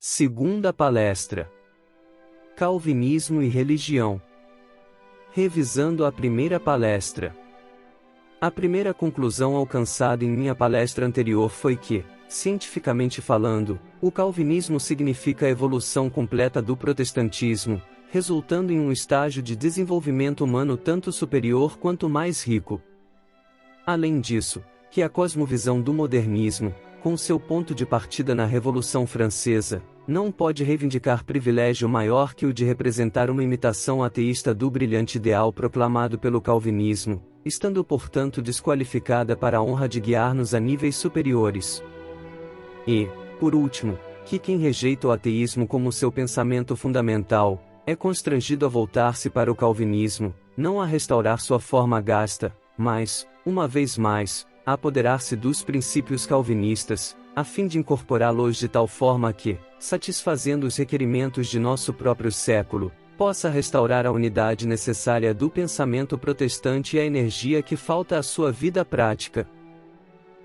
Segunda palestra: Calvinismo e religião. Revisando a primeira palestra. A primeira conclusão alcançada em minha palestra anterior foi que, cientificamente falando, o calvinismo significa a evolução completa do protestantismo, resultando em um estágio de desenvolvimento humano tanto superior quanto mais rico. Além disso, que a cosmovisão do modernismo, com seu ponto de partida na Revolução Francesa, não pode reivindicar privilégio maior que o de representar uma imitação ateísta do brilhante ideal proclamado pelo calvinismo, estando portanto desqualificada para a honra de guiar-nos a níveis superiores. E, por último, que quem rejeita o ateísmo como seu pensamento fundamental, é constrangido a voltar-se para o calvinismo, não a restaurar sua forma gasta, mas, uma vez mais, a apoderar-se dos princípios calvinistas, a fim de incorporá-los de tal forma que, satisfazendo os requerimentos de nosso próprio século, possa restaurar a unidade necessária do pensamento protestante e a energia que falta à sua vida prática.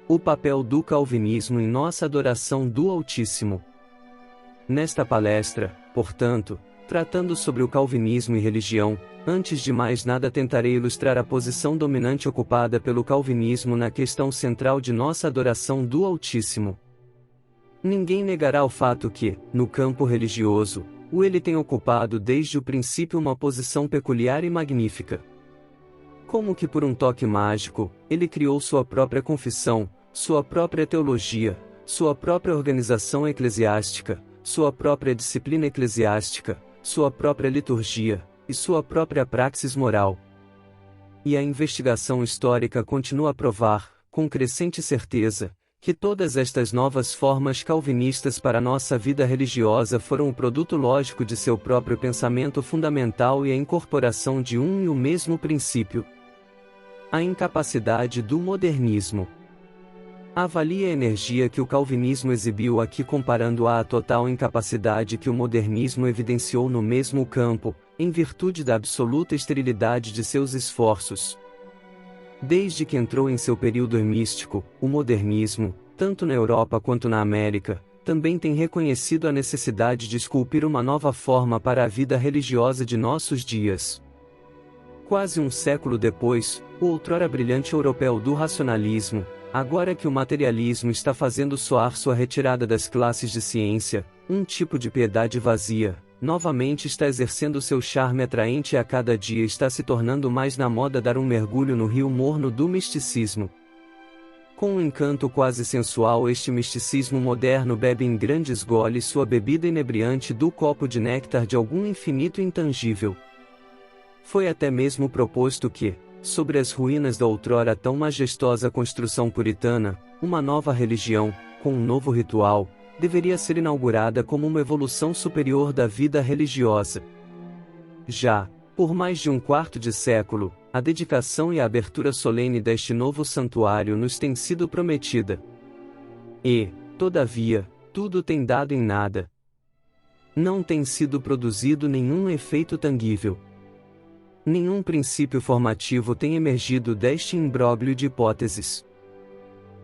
O papel do calvinismo em nossa adoração do Altíssimo. Nesta palestra, portanto, tratando sobre o calvinismo e religião, antes de mais nada tentarei ilustrar a posição dominante ocupada pelo calvinismo na questão central de nossa adoração do Altíssimo. Ninguém negará o fato que, no campo religioso, ele tem ocupado desde o princípio uma posição peculiar e magnífica. Como que por um toque mágico, ele criou sua própria confissão, sua própria teologia, sua própria organização eclesiástica, sua própria disciplina eclesiástica, sua própria liturgia, e sua própria praxis moral. E a investigação histórica continua a provar, com crescente certeza, que todas estas novas formas calvinistas para a nossa vida religiosa foram o produto lógico de seu próprio pensamento fundamental e a incorporação de um e o mesmo princípio. A incapacidade do modernismo. Avalie a energia que o calvinismo exibiu aqui comparando-a à total incapacidade que o modernismo evidenciou no mesmo campo, em virtude da absoluta esterilidade de seus esforços. Desde que entrou em seu período místico, o modernismo, tanto na Europa quanto na América, também tem reconhecido a necessidade de esculpir uma nova forma para a vida religiosa de nossos dias. Quase um século depois, o outrora brilhante europeu do racionalismo, agora que o materialismo está fazendo soar sua retirada das classes de ciência, um tipo de piedade vazia, novamente está exercendo seu charme atraente e a cada dia está se tornando mais na moda dar um mergulho no rio morno do misticismo. Com um encanto quase sensual, este misticismo moderno bebe em grandes goles sua bebida inebriante do copo de néctar de algum infinito intangível. Foi até mesmo proposto que, sobre as ruínas da outrora tão majestosa construção puritana, uma nova religião, com um novo ritual, deveria ser inaugurada como uma evolução superior da vida religiosa. Já, por mais de um quarto de século, a dedicação e a abertura solene deste novo santuário nos tem sido prometida. E, todavia, tudo tem dado em nada. Não tem sido produzido nenhum efeito tangível. Nenhum princípio formativo tem emergido deste imbróglio de hipóteses.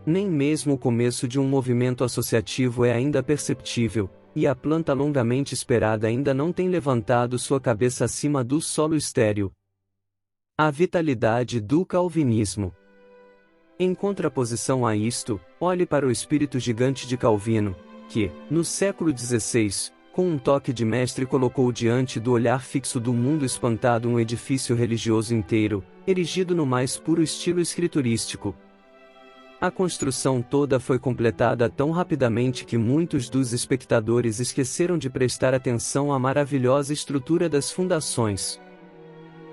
Nem mesmo o começo de um movimento associativo é ainda perceptível, e a planta longamente esperada ainda não tem levantado sua cabeça acima do solo estéril. A vitalidade do calvinismo. Em contraposição a isto, olhe para o espírito gigante de Calvino, que, no século XVI, com um toque de mestre colocou diante do olhar fixo do mundo espantado um edifício religioso inteiro, erigido no mais puro estilo escriturístico. A construção toda foi completada tão rapidamente que muitos dos espectadores esqueceram de prestar atenção à maravilhosa estrutura das fundações.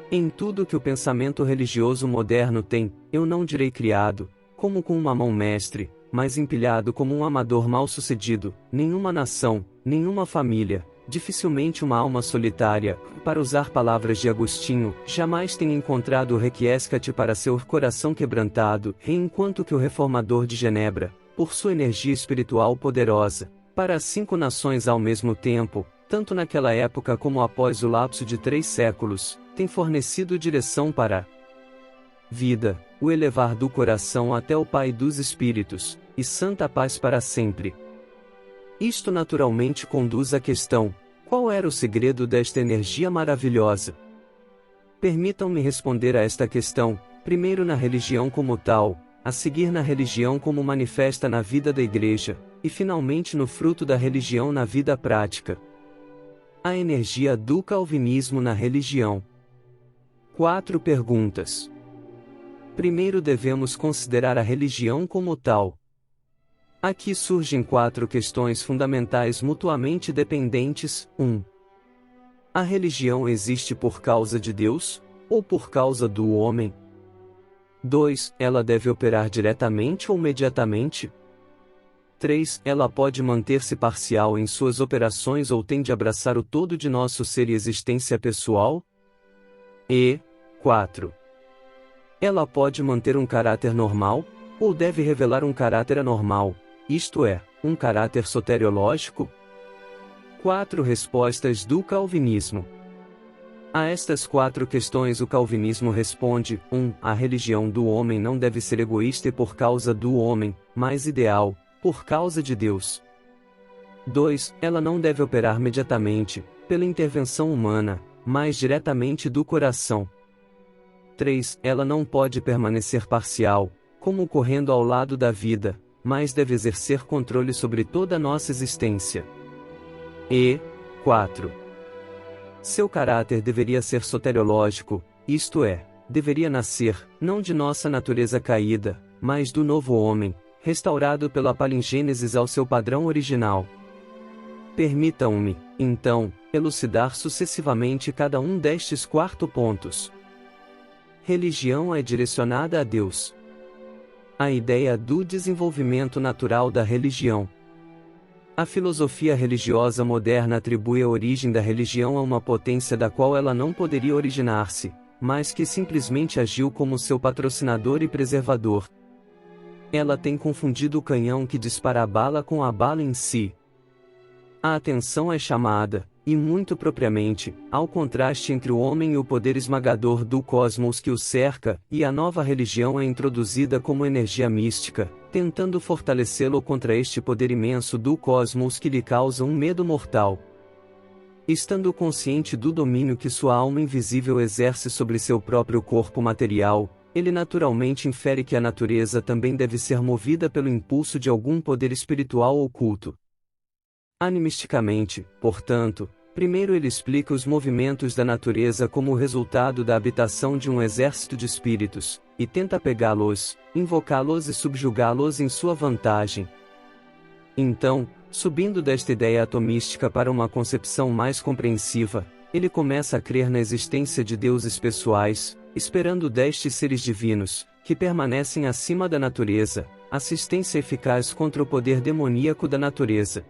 Em tudo que o pensamento religioso moderno tem, eu não direi criado, como com uma mão mestre, mas empilhado como um amador mal-sucedido, nenhuma nação, nenhuma família, dificilmente uma alma solitária, para usar palavras de Agostinho, jamais tem encontrado o requiescat para seu coração quebrantado, e enquanto que o reformador de Genebra, por sua energia espiritual poderosa, para 5 nações ao mesmo tempo, tanto naquela época como após o lapso de 3 séculos, tem fornecido direção para a vida, o elevar do coração até o Pai dos Espíritos, e santa paz para sempre. Isto naturalmente conduz à questão: qual era o segredo desta energia maravilhosa? Permitam-me responder a esta questão, primeiro na religião como tal, a seguir na religião como manifesta na vida da Igreja, e finalmente no fruto da religião na vida prática. A energia do calvinismo na religião. 4 perguntas. Primeiro devemos considerar a religião como tal. Aqui surgem 4 questões fundamentais mutuamente dependentes. 1. A religião existe por causa de Deus, ou por causa do homem? 2. Ela deve operar diretamente ou mediatamente? 3. Ela pode manter-se parcial em suas operações ou tem de abraçar o todo de nosso ser e existência pessoal? E 4. Ela pode manter um caráter normal, ou deve revelar um caráter anormal, isto é, um caráter soteriológico? 4 respostas do calvinismo. A estas 4 questões o calvinismo responde: 1. A religião do homem não deve ser egoísta e por causa do homem, mas ideal, por causa de Deus. 2. Ela não deve operar imediatamente, pela intervenção humana, mas diretamente do coração. 3. Ela não pode permanecer parcial, como correndo ao lado da vida, mas deve exercer controle sobre toda a nossa existência. E 4. Seu caráter deveria ser soteriológico, isto é, deveria nascer, não de nossa natureza caída, mas do novo homem, restaurado pela palingênesis ao seu padrão original. Permitam-me, então, elucidar sucessivamente cada um destes 4 pontos. Religião é direcionada a Deus. A ideia do desenvolvimento natural da religião. A filosofia religiosa moderna atribui a origem da religião a uma potência da qual ela não poderia originar-se, mas que simplesmente agiu como seu patrocinador e preservador. Ela tem confundido o canhão que dispara a bala com a bala em si. A atenção é chamada, e muito propriamente, ao contraste entre o homem e o poder esmagador do cosmos que o cerca, e a nova religião é introduzida como energia mística, tentando fortalecê-lo contra este poder imenso do cosmos que lhe causa um medo mortal. Estando consciente do domínio que sua alma invisível exerce sobre seu próprio corpo material, ele naturalmente infere que a natureza também deve ser movida pelo impulso de algum poder espiritual oculto. Animisticamente, portanto, primeiro ele explica os movimentos da natureza como o resultado da habitação de um exército de espíritos, e tenta pegá-los, invocá-los e subjugá-los em sua vantagem. Então, subindo desta ideia atomística para uma concepção mais compreensiva, ele começa a crer na existência de deuses pessoais, esperando destes seres divinos, que permanecem acima da natureza, assistência eficaz contra o poder demoníaco da natureza.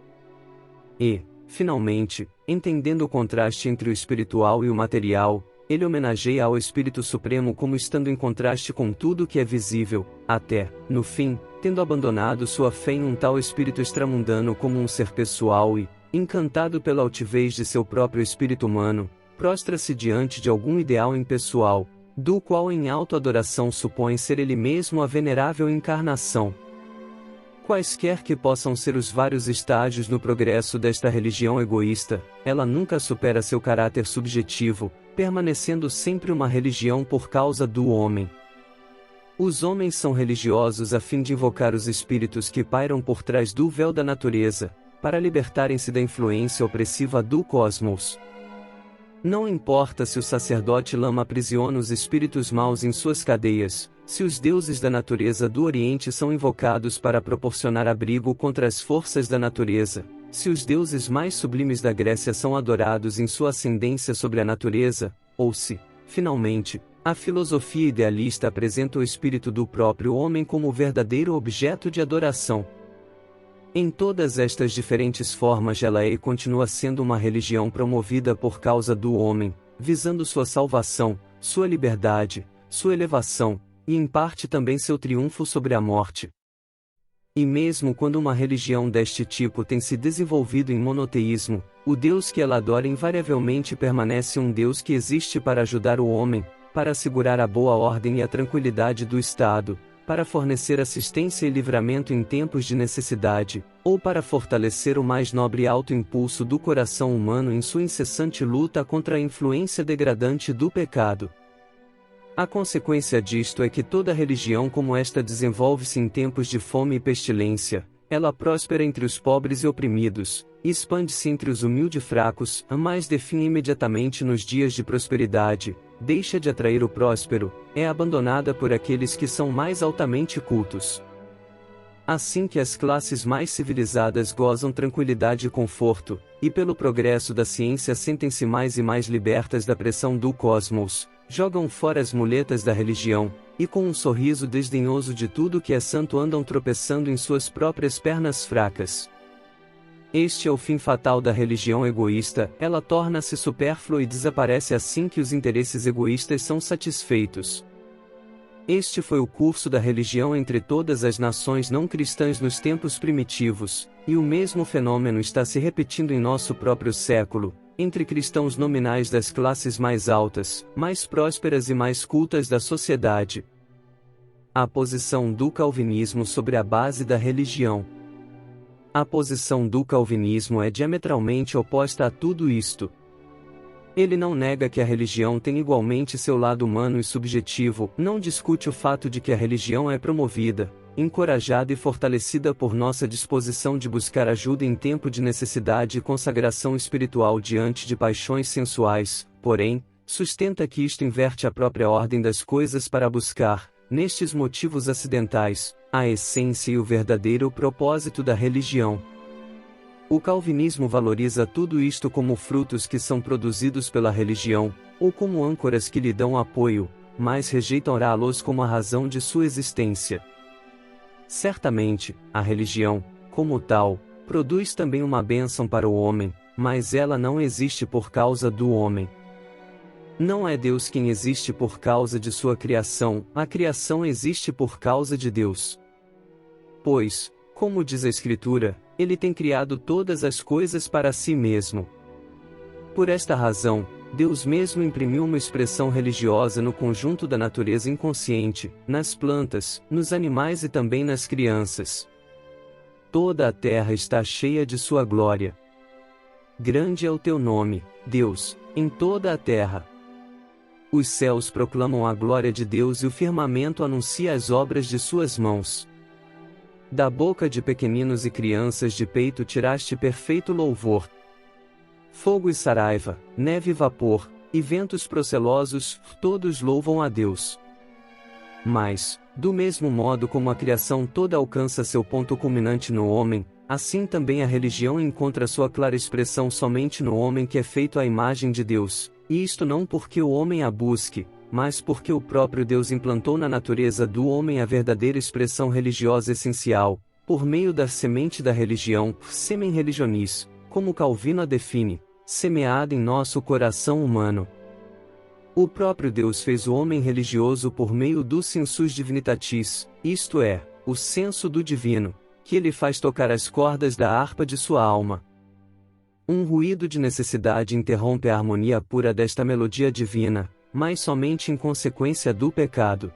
E, finalmente, entendendo o contraste entre o espiritual e o material, ele homenageia ao Espírito Supremo como estando em contraste com tudo que é visível, até, no fim, tendo abandonado sua fé em um tal espírito extramundano como um ser pessoal e, encantado pela altivez de seu próprio espírito humano, prostra-se diante de algum ideal impessoal, do qual em autoadoração supõe ser ele mesmo a venerável encarnação. Quaisquer que possam ser os vários estágios no progresso desta religião egoísta, ela nunca supera seu caráter subjetivo, permanecendo sempre uma religião por causa do homem. Os homens são religiosos a fim de invocar os espíritos que pairam por trás do véu da natureza, para libertarem-se da influência opressiva do cosmos. Não importa se o sacerdote lama aprisiona os espíritos maus em suas cadeias, se os deuses da natureza do Oriente são invocados para proporcionar abrigo contra as forças da natureza, se os deuses mais sublimes da Grécia são adorados em sua ascendência sobre a natureza, ou se, finalmente, a filosofia idealista apresenta o espírito do próprio homem como o verdadeiro objeto de adoração. Em todas estas diferentes formas ela é e continua sendo uma religião promovida por causa do homem, visando sua salvação, sua liberdade, sua elevação, e em parte também seu triunfo sobre a morte. E mesmo quando uma religião deste tipo tem se desenvolvido em monoteísmo, o Deus que ela adora invariavelmente permanece um Deus que existe para ajudar o homem, para assegurar a boa ordem e a tranquilidade do Estado, para fornecer assistência e livramento em tempos de necessidade, ou para fortalecer o mais nobre autoimpulso do coração humano em sua incessante luta contra a influência degradante do pecado. A consequência disto é que toda religião como esta desenvolve-se em tempos de fome e pestilência, ela próspera entre os pobres e oprimidos, expande-se entre os humildes e fracos, mas definha imediatamente nos dias de prosperidade, deixa de atrair o próspero, é abandonada por aqueles que são mais altamente cultos. Assim que as classes mais civilizadas gozam tranquilidade e conforto, e pelo progresso da ciência sentem-se mais e mais libertas da pressão do cosmos, jogam fora as muletas da religião, e com um sorriso desdenhoso de tudo que é santo andam tropeçando em suas próprias pernas fracas. Este é o fim fatal da religião egoísta, ela torna-se supérflua e desaparece assim que os interesses egoístas são satisfeitos. Este foi o curso da religião entre todas as nações não cristãs nos tempos primitivos, e o mesmo fenômeno está se repetindo em nosso próprio século, entre cristãos nominais das classes mais altas, mais prósperas e mais cultas da sociedade. A posição do calvinismo sobre a base da religião. A posição do calvinismo é diametralmente oposta a tudo isto. Ele não nega que a religião tem igualmente seu lado humano e subjetivo, não discute o fato de que a religião é promovida, encorajada e fortalecida por nossa disposição de buscar ajuda em tempo de necessidade e consagração espiritual diante de paixões sensuais, porém, sustenta que isto inverte a própria ordem das coisas para buscar, nestes motivos acidentais, a essência e o verdadeiro propósito da religião. O calvinismo valoriza tudo isto como frutos que são produzidos pela religião, ou como âncoras que lhe dão apoio, mas rejeita orá-los como a razão de sua existência. Certamente, a religião, como tal, produz também uma bênção para o homem, mas ela não existe por causa do homem. Não é Deus quem existe por causa de sua criação, a criação existe por causa de Deus. Pois, como diz a Escritura, Ele tem criado todas as coisas para si mesmo. Por esta razão, Deus mesmo imprimiu uma expressão religiosa no conjunto da natureza inconsciente, nas plantas, nos animais e também nas crianças. Toda a terra está cheia de sua glória. Grande é o teu nome, Deus, em toda a terra. Os céus proclamam a glória de Deus e o firmamento anuncia as obras de suas mãos. Da boca de pequeninos e crianças de peito tiraste perfeito louvor. Fogo e saraiva, neve e vapor, e ventos procelosos, todos louvam a Deus. Mas, do mesmo modo como a criação toda alcança seu ponto culminante no homem, assim também a religião encontra sua clara expressão somente no homem que é feito à imagem de Deus, e isto não porque o homem a busque, mas porque o próprio Deus implantou na natureza do homem a verdadeira expressão religiosa essencial, por meio da semente da religião, semen religionis, como Calvino a define, semeada em nosso coração humano. O próprio Deus fez o homem religioso por meio do sensus divinitatis, isto é, o senso do divino, que ele faz tocar as cordas da harpa de sua alma. Um ruído de necessidade interrompe a harmonia pura desta melodia divina, mas somente em consequência do pecado.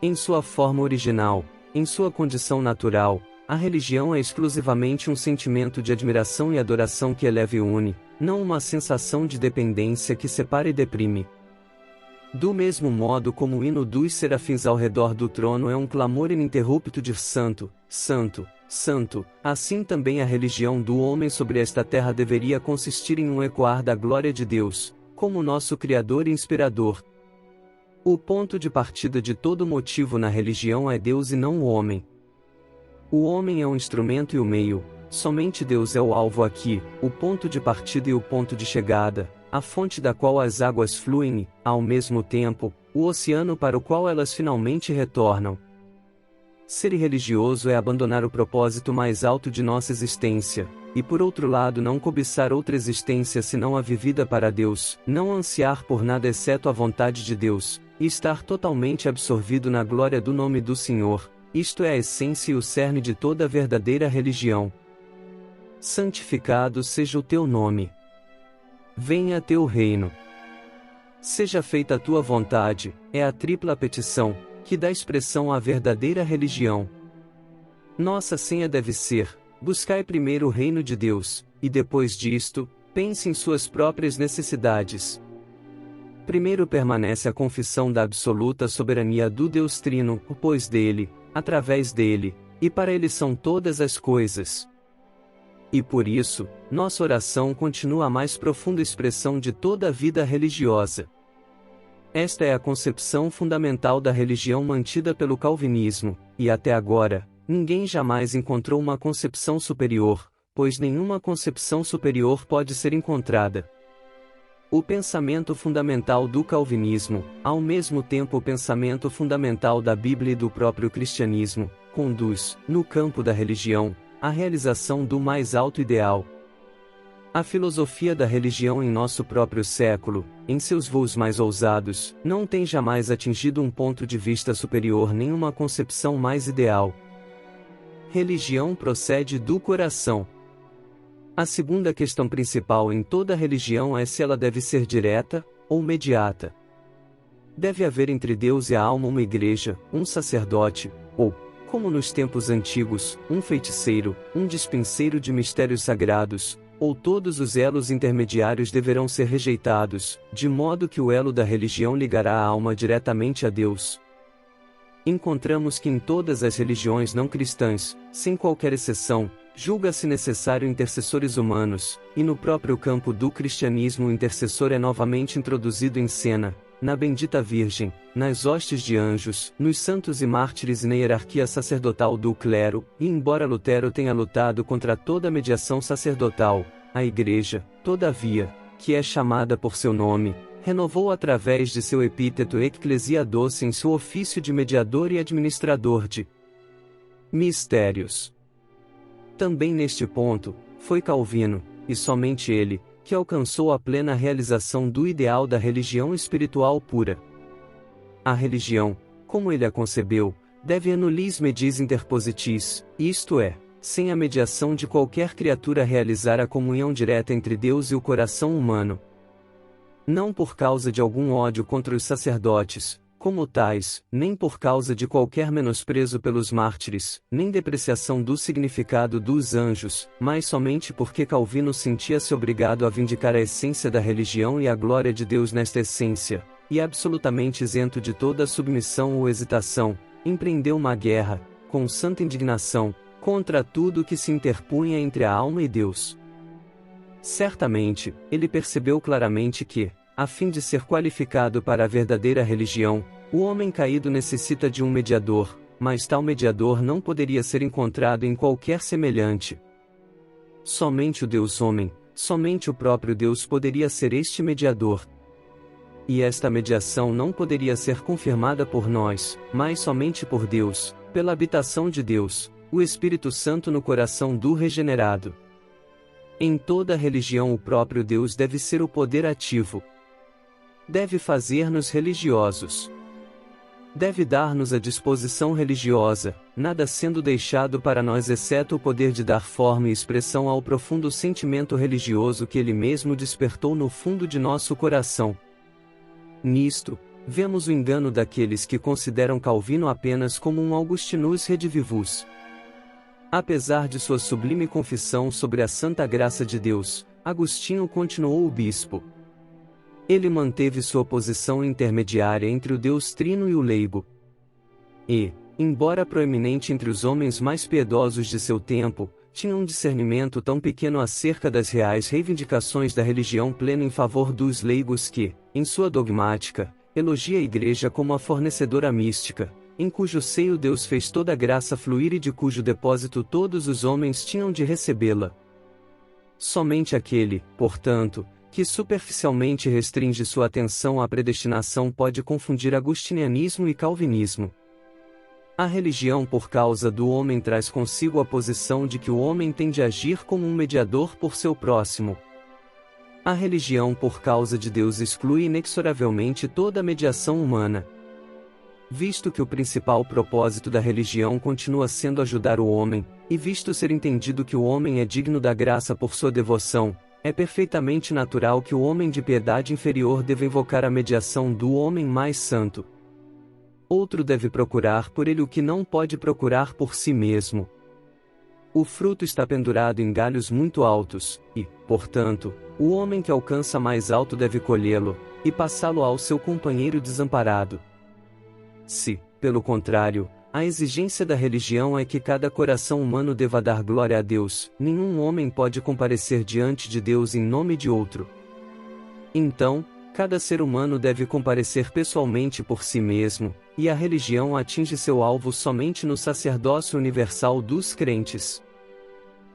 Em sua forma original, em sua condição natural, a religião é exclusivamente um sentimento de admiração e adoração que eleva e une, não uma sensação de dependência que separa e deprime. Do mesmo modo como o hino dos serafins ao redor do trono é um clamor ininterrupto de Santo, Santo, Santo, assim também a religião do homem sobre esta terra deveria consistir em um ecoar da glória de Deus, como nosso Criador e Inspirador. O ponto de partida de todo motivo na religião é Deus e não o homem. O homem é um instrumento e o meio, somente Deus é o alvo aqui, o ponto de partida e o ponto de chegada, a fonte da qual as águas fluem e, ao mesmo tempo, o oceano para o qual elas finalmente retornam. Ser religioso é abandonar o propósito mais alto de nossa existência, e por outro lado não cobiçar outra existência senão a vivida para Deus, não ansiar por nada exceto a vontade de Deus, e estar totalmente absorvido na glória do nome do Senhor, isto é a essência e o cerne de toda a verdadeira religião. Santificado seja o teu nome. Venha teu reino. Seja feita a tua vontade, é a tripla petição, que dá expressão à verdadeira religião. Nossa senha deve ser: buscai primeiro o reino de Deus, e depois disto, pense em suas próprias necessidades. Primeiro permanece a confissão da absoluta soberania do Deus Trino, pois dele, através dele, e para ele são todas as coisas. E por isso, nossa oração continua a mais profunda expressão de toda a vida religiosa. Esta é a concepção fundamental da religião mantida pelo calvinismo, e até agora, ninguém jamais encontrou uma concepção superior, pois nenhuma concepção superior pode ser encontrada. O pensamento fundamental do calvinismo, ao mesmo tempo o pensamento fundamental da Bíblia e do próprio cristianismo, conduz, no campo da religião, à realização do mais alto ideal. A filosofia da religião em nosso próprio século, em seus voos mais ousados, não tem jamais atingido um ponto de vista superior nem uma concepção mais ideal. Religião procede do coração. A segunda questão principal em toda religião é se ela deve ser direta, ou mediata. Deve haver entre Deus e a alma uma igreja, um sacerdote, ou, como nos tempos antigos, um feiticeiro, um dispenseiro de mistérios sagrados, ou todos os elos intermediários deverão ser rejeitados, de modo que o elo da religião ligará a alma diretamente a Deus. Encontramos que em todas as religiões não cristãs, sem qualquer exceção, julga-se necessário intercessores humanos, e no próprio campo do cristianismo o intercessor é novamente introduzido em cena, na bendita Virgem, nas hostes de anjos, nos santos e mártires e na hierarquia sacerdotal do clero, e embora Lutero tenha lutado contra toda mediação sacerdotal, a Igreja, todavia, que é chamada por seu nome, renovou através de seu epíteto Ecclesia Doce em seu ofício de mediador e administrador de mistérios. Também neste ponto, foi Calvino, e somente ele, que alcançou a plena realização do ideal da religião espiritual pura. A religião, como ele a concebeu, deve annulis medis interpositis, isto é, sem a mediação de qualquer criatura realizar a comunhão direta entre Deus e o coração humano. Não por causa de algum ódio contra os sacerdotes, como tais, nem por causa de qualquer menosprezo pelos mártires, nem depreciação do significado dos anjos, mas somente porque Calvino sentia-se obrigado a vindicar a essência da religião e a glória de Deus nesta essência, e absolutamente isento de toda submissão ou hesitação, empreendeu uma guerra, com santa indignação, contra tudo que se interpunha entre a alma e Deus. Certamente, ele percebeu claramente que, a fim de ser qualificado para a verdadeira religião, o homem caído necessita de um mediador, mas tal mediador não poderia ser encontrado em qualquer semelhante. Somente o Deus-homem, somente o próprio Deus poderia ser este mediador. E esta mediação não poderia ser confirmada por nós, mas somente por Deus, pela habitação de Deus, o Espírito Santo no coração do regenerado. Em toda religião o próprio Deus deve ser o poder ativo. Deve fazer-nos religiosos. Deve dar-nos a disposição religiosa, nada sendo deixado para nós exceto o poder de dar forma e expressão ao profundo sentimento religioso que ele mesmo despertou no fundo de nosso coração. Nisto, vemos o engano daqueles que consideram Calvino apenas como um Augustinus redivivus. Apesar de sua sublime confissão sobre a santa graça de Deus, Agostinho continuou o bispo. Ele manteve sua posição intermediária entre o Deus Trino e o leigo. E, embora proeminente entre os homens mais piedosos de seu tempo, tinha um discernimento tão pequeno acerca das reais reivindicações da religião plena em favor dos leigos que, em sua dogmática, elogia a Igreja como a fornecedora mística, em cujo seio Deus fez toda a graça fluir e de cujo depósito todos os homens tinham de recebê-la. Somente aquele, portanto, que superficialmente restringe sua atenção à predestinação pode confundir agustinianismo e calvinismo. A religião por causa do homem traz consigo a posição de que o homem tem de agir como um mediador por seu próximo. A religião por causa de Deus exclui inexoravelmente toda mediação humana. Visto que o principal propósito da religião continua sendo ajudar o homem, e visto ser entendido que o homem é digno da graça por sua devoção, é perfeitamente natural que o homem de piedade inferior deva invocar a mediação do homem mais santo. outro deve procurar por ele o que não pode procurar por si mesmo. O fruto está pendurado em galhos muito altos, e, portanto, o homem que alcança mais alto deve colhê-lo, e passá-lo ao seu companheiro desamparado. Se, pelo contrário, a exigência da religião é que cada coração humano deva dar glória a Deus, nenhum homem pode comparecer diante de Deus em nome de outro. Então, cada ser humano deve comparecer pessoalmente por si mesmo, e a religião atinge seu alvo somente no sacerdócio universal dos crentes.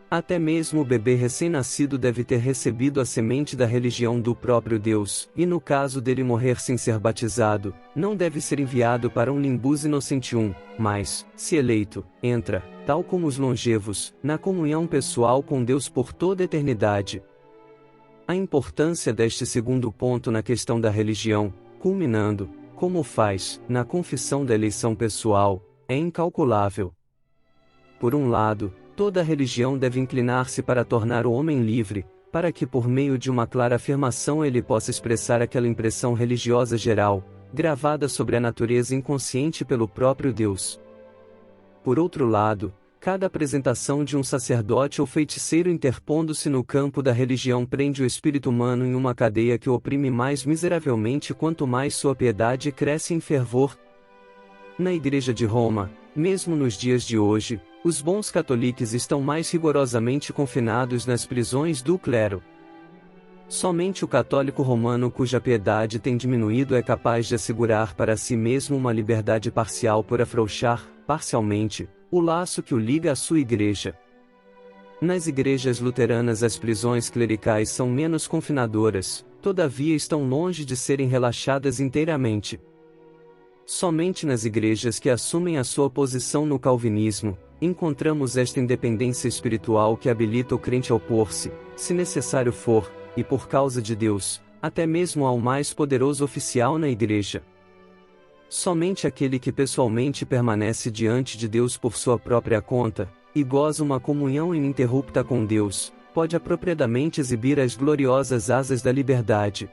Até mesmo o bebê recém-nascido deve ter recebido a semente da religião do próprio Deus, e no caso dele morrer sem ser batizado, não deve ser enviado para um limbus inocentium, mas, se eleito, entra, tal como os longevos, na comunhão pessoal com Deus por toda a eternidade. A importância deste segundo ponto na questão da religião, culminando, como faz, na confissão da eleição pessoal, é incalculável. Por um lado, toda religião deve inclinar-se para tornar o homem livre, para que por meio de uma clara afirmação ele possa expressar aquela impressão religiosa geral, gravada sobre a natureza inconsciente pelo próprio Deus. Por outro lado, cada apresentação de um sacerdote ou feiticeiro interpondo-se no campo da religião prende o espírito humano em uma cadeia que o oprime mais miseravelmente quanto mais sua piedade cresce em fervor. Na Igreja de Roma, mesmo nos dias de hoje, os bons católicos estão mais rigorosamente confinados nas prisões do clero. Somente o católico romano cuja piedade tem diminuído é capaz de assegurar para si mesmo uma liberdade parcial por afrouxar, parcialmente, o laço que o liga à sua igreja. Nas igrejas luteranas as prisões clericais são menos confinadoras, todavia estão longe de serem relaxadas inteiramente. Somente nas igrejas que assumem a sua posição no calvinismo, encontramos esta independência espiritual que habilita o crente a opor-se, se necessário for, e por causa de Deus, até mesmo ao mais poderoso oficial na igreja. Somente aquele que pessoalmente permanece diante de Deus por sua própria conta, e goza uma comunhão ininterrupta com Deus, pode apropriadamente exibir as gloriosas asas da liberdade.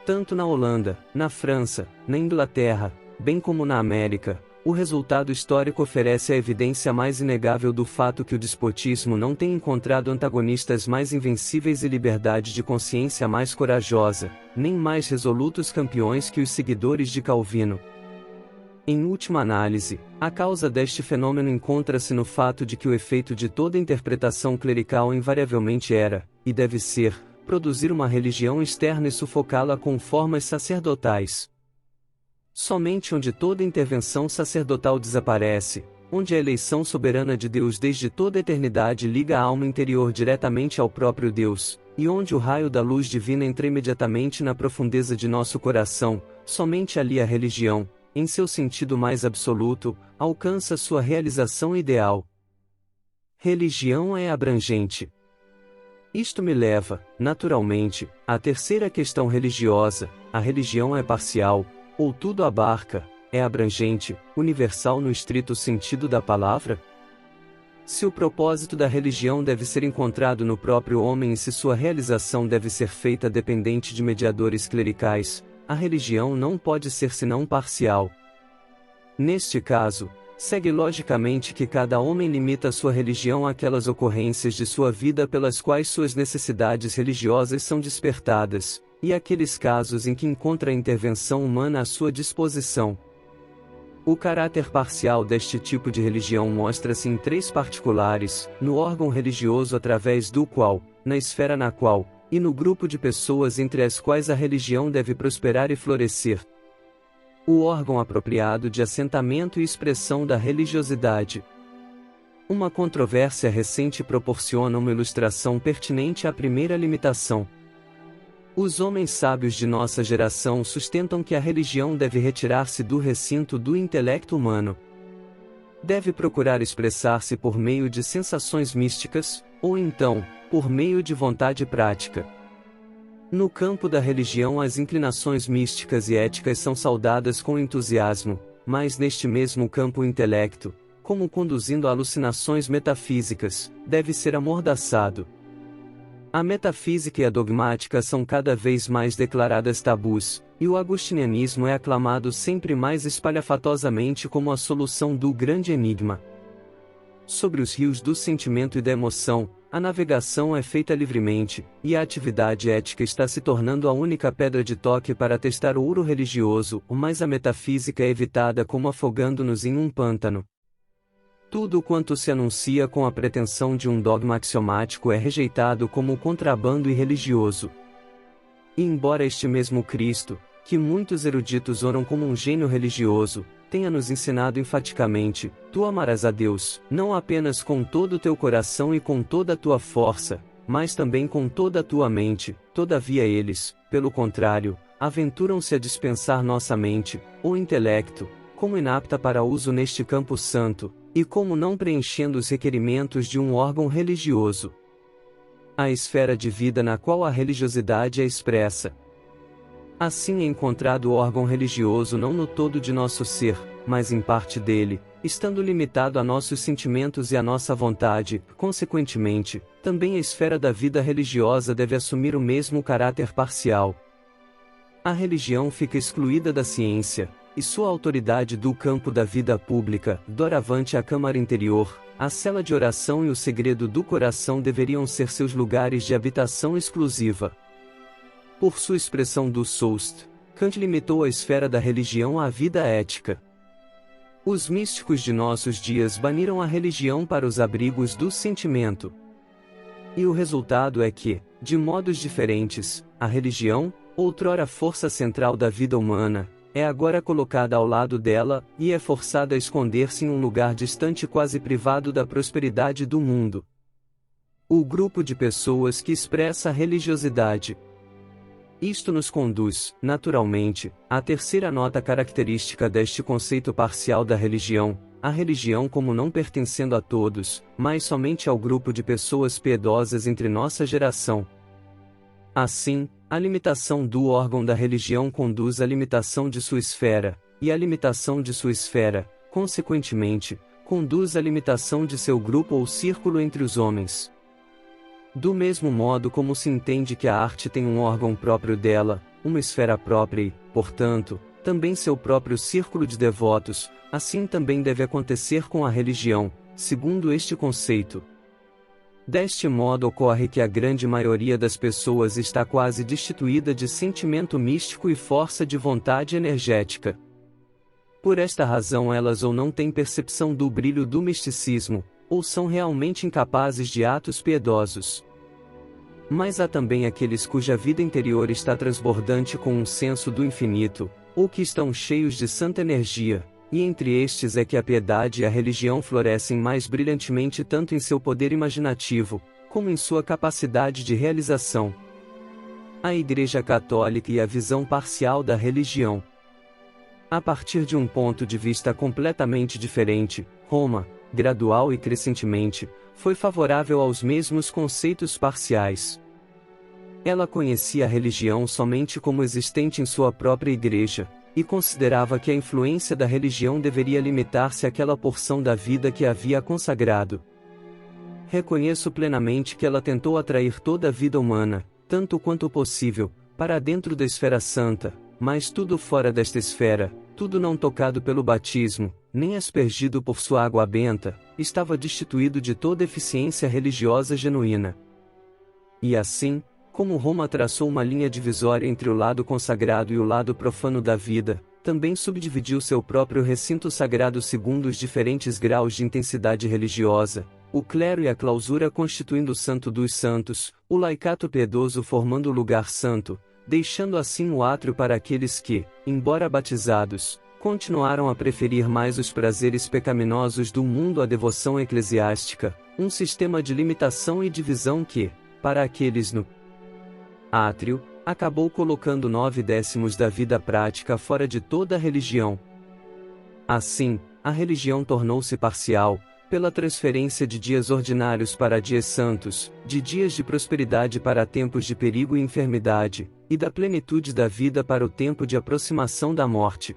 Tanto na Holanda, na França, na Inglaterra, bem como na América, o resultado histórico oferece a evidência mais inegável do fato que o despotismo não tem encontrado antagonistas mais invencíveis e liberdade de consciência mais corajosa, nem mais resolutos campeões que os seguidores de Calvino. Em última análise, a causa deste fenômeno encontra-se no fato de que o efeito de toda interpretação clerical invariavelmente era, e deve ser, produzir uma religião externa e sufocá-la com formas sacerdotais. Somente onde toda intervenção sacerdotal desaparece, onde a eleição soberana de Deus desde toda a eternidade liga a alma interior diretamente ao próprio Deus, e onde o raio da luz divina entra imediatamente na profundeza de nosso coração, somente ali a religião, em seu sentido mais absoluto, alcança sua realização ideal. Religião é abrangente. Isto me leva, naturalmente, à terceira questão religiosa: a religião é parcial, ou tudo abarca, é abrangente, universal no estrito sentido da palavra? Se o propósito da religião deve ser encontrado no próprio homem e se sua realização deve ser feita dependente de mediadores clericais, a religião não pode ser senão parcial. Neste caso, segue logicamente que cada homem limita sua religião àquelas ocorrências de sua vida pelas quais suas necessidades religiosas são despertadas, e aqueles casos em que encontra a intervenção humana à sua disposição. O caráter parcial deste tipo de religião mostra-se em três particulares: no órgão religioso através do qual, na esfera na qual, e no grupo de pessoas entre as quais a religião deve prosperar e florescer. O órgão apropriado de assentamento e expressão da religiosidade. Uma controvérsia recente proporciona uma ilustração pertinente à primeira limitação. Os homens sábios de nossa geração sustentam que a religião deve retirar-se do recinto do intelecto humano. Deve procurar expressar-se por meio de sensações místicas, ou então, por meio de vontade prática. No campo da religião as inclinações místicas e éticas são saudadas com entusiasmo, mas neste mesmo campo o intelecto, como conduzindo a alucinações metafísicas, deve ser amordaçado. A metafísica e a dogmática são cada vez mais declaradas tabus, E o agostinianismo é aclamado sempre mais espalhafatosamente como a solução do grande enigma. Sobre os rios do sentimento e da emoção, a navegação é feita livremente, e a atividade ética está se tornando a única pedra de toque para testar o ouro religioso, mas a metafísica é evitada como afogando-nos em um pântano. Tudo quanto se anuncia com a pretensão de um dogma axiomático é rejeitado como contrabando irreligioso. E embora este mesmo Cristo, que muitos eruditos oram como um gênio religioso, tenha nos ensinado enfaticamente: tu amarás a Deus, não apenas com todo o teu coração e com toda a tua força, mas também com toda a tua mente. Todavia eles, pelo contrário, aventuram-se a dispensar nossa mente, ou intelecto, como inapta para uso neste campo santo, e como não preenchendo os requerimentos de um órgão religioso. A esfera de vida na qual a religiosidade é expressa. Assim é encontrado o órgão religioso não no todo de nosso ser, mas em parte dele, estando limitado a nossos sentimentos e a nossa vontade. Consequentemente, também a esfera da vida religiosa deve assumir o mesmo caráter parcial. A religião fica excluída da ciência, e sua autoridade do campo da vida pública. Doravante a câmara interior, a cela de oração e o segredo do coração deveriam ser seus lugares de habitação exclusiva. Por sua expressão do Soust, Kant limitou a esfera da religião à vida ética. Os místicos de nossos dias baniram a religião para os abrigos do sentimento. E o resultado é que, de modos diferentes, a religião, outrora força central da vida humana, é agora colocada ao lado dela, e é forçada a esconder-se em um lugar distante, quase privado da prosperidade do mundo. O grupo de pessoas que expressa a religiosidade. Isto nos conduz, naturalmente, à terceira nota característica deste conceito parcial da religião, a religião como não pertencendo a todos, mas somente ao grupo de pessoas piedosas entre nossa geração. Assim, a limitação do órgão da religião conduz à limitação de sua esfera, e a limitação de sua esfera, consequentemente, conduz à limitação de seu grupo ou círculo entre os homens. Do mesmo modo como se entende que a arte tem um órgão próprio dela, uma esfera própria e, portanto, também seu próprio círculo de devotos, assim também deve acontecer com a religião, segundo este conceito. Deste modo ocorre que a grande maioria das pessoas está quase destituída de sentimento místico e força de vontade energética. Por esta razão elas ou não têm percepção do brilho do misticismo, ou são realmente incapazes de atos piedosos. Mas há também aqueles cuja vida interior está transbordante com um senso do infinito, ou que estão cheios de santa energia, e entre estes é que a piedade e a religião florescem mais brilhantemente tanto em seu poder imaginativo, como em sua capacidade de realização. A Igreja Católica e a visão parcial da religião. A partir de um ponto de vista completamente diferente, Roma, gradual e crescentemente, foi favorável aos mesmos conceitos parciais. Ela conhecia a religião somente como existente em sua própria igreja, e considerava que a influência da religião deveria limitar-se àquela porção da vida que havia consagrado. Reconheço plenamente que ela tentou atrair toda a vida humana, tanto quanto possível, para dentro da esfera santa, mas tudo fora desta esfera, tudo não tocado pelo batismo, nem aspergido por sua água benta, estava destituído de toda eficiência religiosa genuína. E assim, como Roma traçou uma linha divisória entre o lado consagrado e o lado profano da vida, também subdividiu seu próprio recinto sagrado segundo os diferentes graus de intensidade religiosa, o clero e a clausura constituindo o santo dos santos, o laicato piedoso formando o lugar santo, deixando assim o átrio para aqueles que, embora batizados, continuaram a preferir mais os prazeres pecaminosos do mundo à devoção eclesiástica, um sistema de limitação e divisão que, para aqueles no átrio, acabou colocando 9/10 da vida prática fora de toda a religião. Assim, a religião tornou-se parcial, pela transferência de dias ordinários para dias santos, de dias de prosperidade para tempos de perigo e enfermidade, e da plenitude da vida para o tempo de aproximação da morte.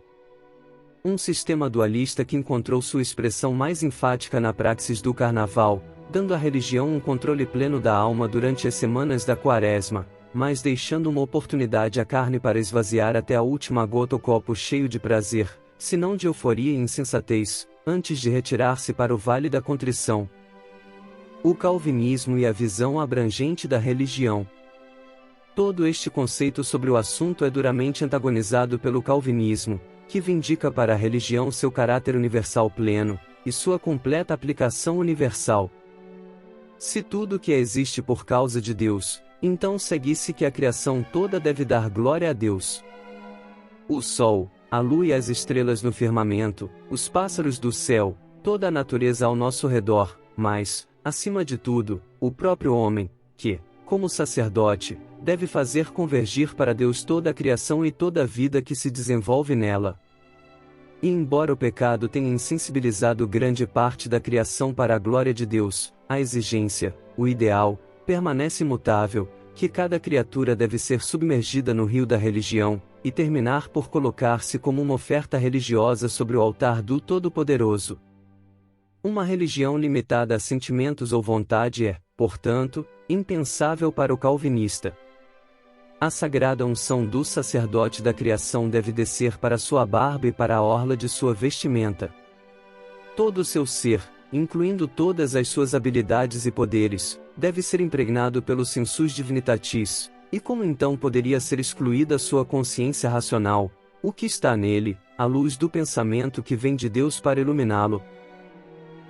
Um sistema dualista que encontrou sua expressão mais enfática na praxis do carnaval, dando à religião um controle pleno da alma durante as semanas da Quaresma, mas deixando uma oportunidade à carne para esvaziar até a última gota o copo cheio de prazer, se não de euforia e insensatez, antes de retirar-se para o vale da contrição. O calvinismo e a visão abrangente da religião. Todo este conceito sobre o assunto é duramente antagonizado pelo calvinismo, que vindica para a religião seu caráter universal pleno, e sua completa aplicação universal. Se tudo que existe por causa de Deus, então segue-se que a criação toda deve dar glória a Deus. O sol, a lua e as estrelas no firmamento, os pássaros do céu, toda a natureza ao nosso redor, mas, acima de tudo, o próprio homem, que, como sacerdote, deve fazer convergir para Deus toda a criação e toda a vida que se desenvolve nela. E embora o pecado tenha insensibilizado grande parte da criação para a glória de Deus, a exigência, o ideal, permanece imutável, que cada criatura deve ser submergida no rio da religião, e terminar por colocar-se como uma oferta religiosa sobre o altar do Todo-Poderoso. Uma religião limitada a sentimentos ou vontade é, portanto, impensável para o calvinista. A sagrada unção do sacerdote da criação deve descer para sua barba e para a orla de sua vestimenta. Todo o seu ser, incluindo todas as suas habilidades e poderes, deve ser impregnado pelo sensus divinitatis, e como então poderia ser excluída sua consciência racional, o que está nele, a luz do pensamento que vem de Deus para iluminá-lo?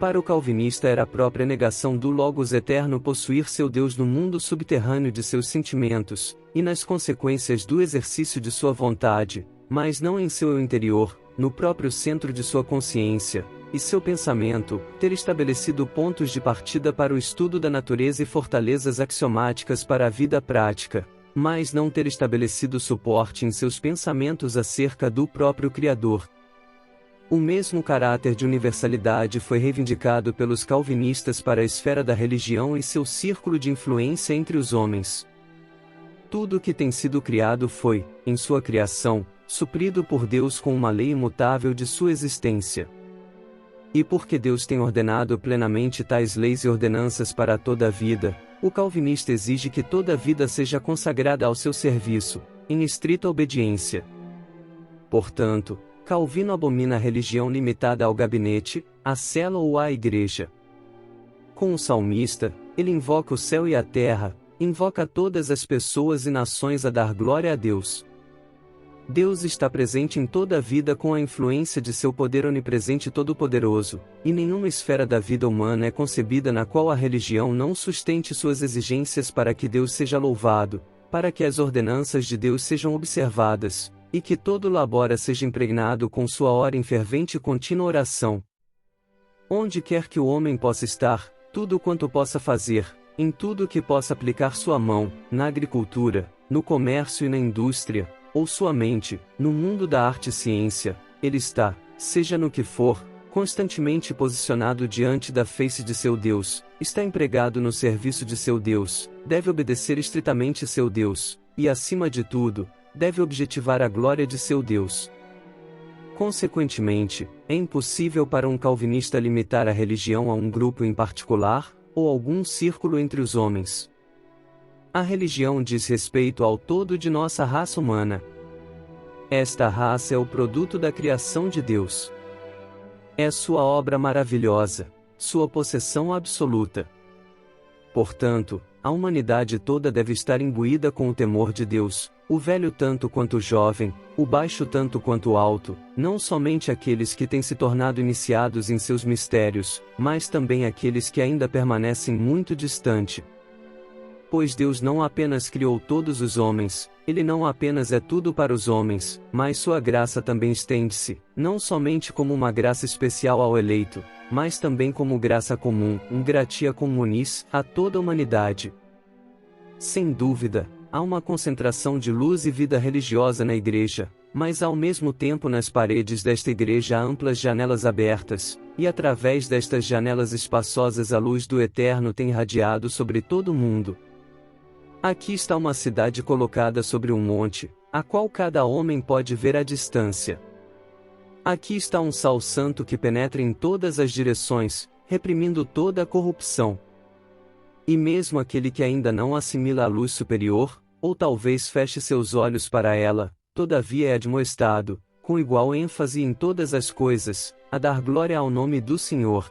Para o calvinista era a própria negação do Logos eterno possuir seu Deus no mundo subterrâneo de seus sentimentos, e nas consequências do exercício de sua vontade, mas não em seu eu interior, no próprio centro de sua consciência, e seu pensamento, ter estabelecido pontos de partida para o estudo da natureza e fortalezas axiomáticas para a vida prática, mas não ter estabelecido suporte em seus pensamentos acerca do próprio Criador. O mesmo caráter de universalidade foi reivindicado pelos calvinistas para a esfera da religião e seu círculo de influência entre os homens. Tudo o que tem sido criado foi, em sua criação, suprido por Deus com uma lei imutável de sua existência. E porque Deus tem ordenado plenamente tais leis e ordenanças para toda a vida, o calvinista exige que toda a vida seja consagrada ao seu serviço, em estrita obediência. Portanto, Calvino abomina a religião limitada ao gabinete, à cela ou à igreja. Com o salmista, ele invoca o céu e a terra, invoca todas as pessoas e nações a dar glória a Deus. Deus está presente em toda a vida com a influência de seu poder onipresente e todo-poderoso, e nenhuma esfera da vida humana é concebida na qual a religião não sustente suas exigências para que Deus seja louvado, para que as ordenanças de Deus sejam observadas, e que todo labora seja impregnado com sua hora em fervente e contínua oração. Onde quer que o homem possa estar, tudo quanto possa fazer, em tudo que possa aplicar sua mão, na agricultura, no comércio e na indústria, ou sua mente, no mundo da arte e ciência, ele está, seja no que for, constantemente posicionado diante da face de seu Deus, está empregado no serviço de seu Deus, deve obedecer estritamente seu Deus, e acima de tudo, deve objetivar a glória de seu Deus. Consequentemente, é impossível para um calvinista limitar a religião a um grupo em particular, ou algum círculo entre os homens. A religião diz respeito ao todo de nossa raça humana. Esta raça é o produto da criação de Deus. É sua obra maravilhosa, sua possessão absoluta. Portanto, a humanidade toda deve estar imbuída com o temor de Deus, o velho tanto quanto o jovem, o baixo tanto quanto o alto, não somente aqueles que têm se tornado iniciados em seus mistérios, mas também aqueles que ainda permanecem muito distante. Pois Deus não apenas criou todos os homens, Ele não apenas é tudo para os homens, mas sua graça também estende-se, não somente como uma graça especial ao eleito, mas também como graça comum, gratia communis, a toda a humanidade. Sem dúvida, há uma concentração de luz e vida religiosa na igreja, mas ao mesmo tempo nas paredes desta igreja há amplas janelas abertas, e através destas janelas espaçosas a luz do Eterno tem irradiado sobre todo o mundo. Aqui está uma cidade colocada sobre um monte, a qual cada homem pode ver à distância. Aqui está um sal santo que penetra em todas as direções, reprimindo toda a corrupção. E mesmo aquele que ainda não assimila a luz superior, ou talvez feche seus olhos para ela, todavia é admoestado, com igual ênfase em todas as coisas, a dar glória ao nome do Senhor.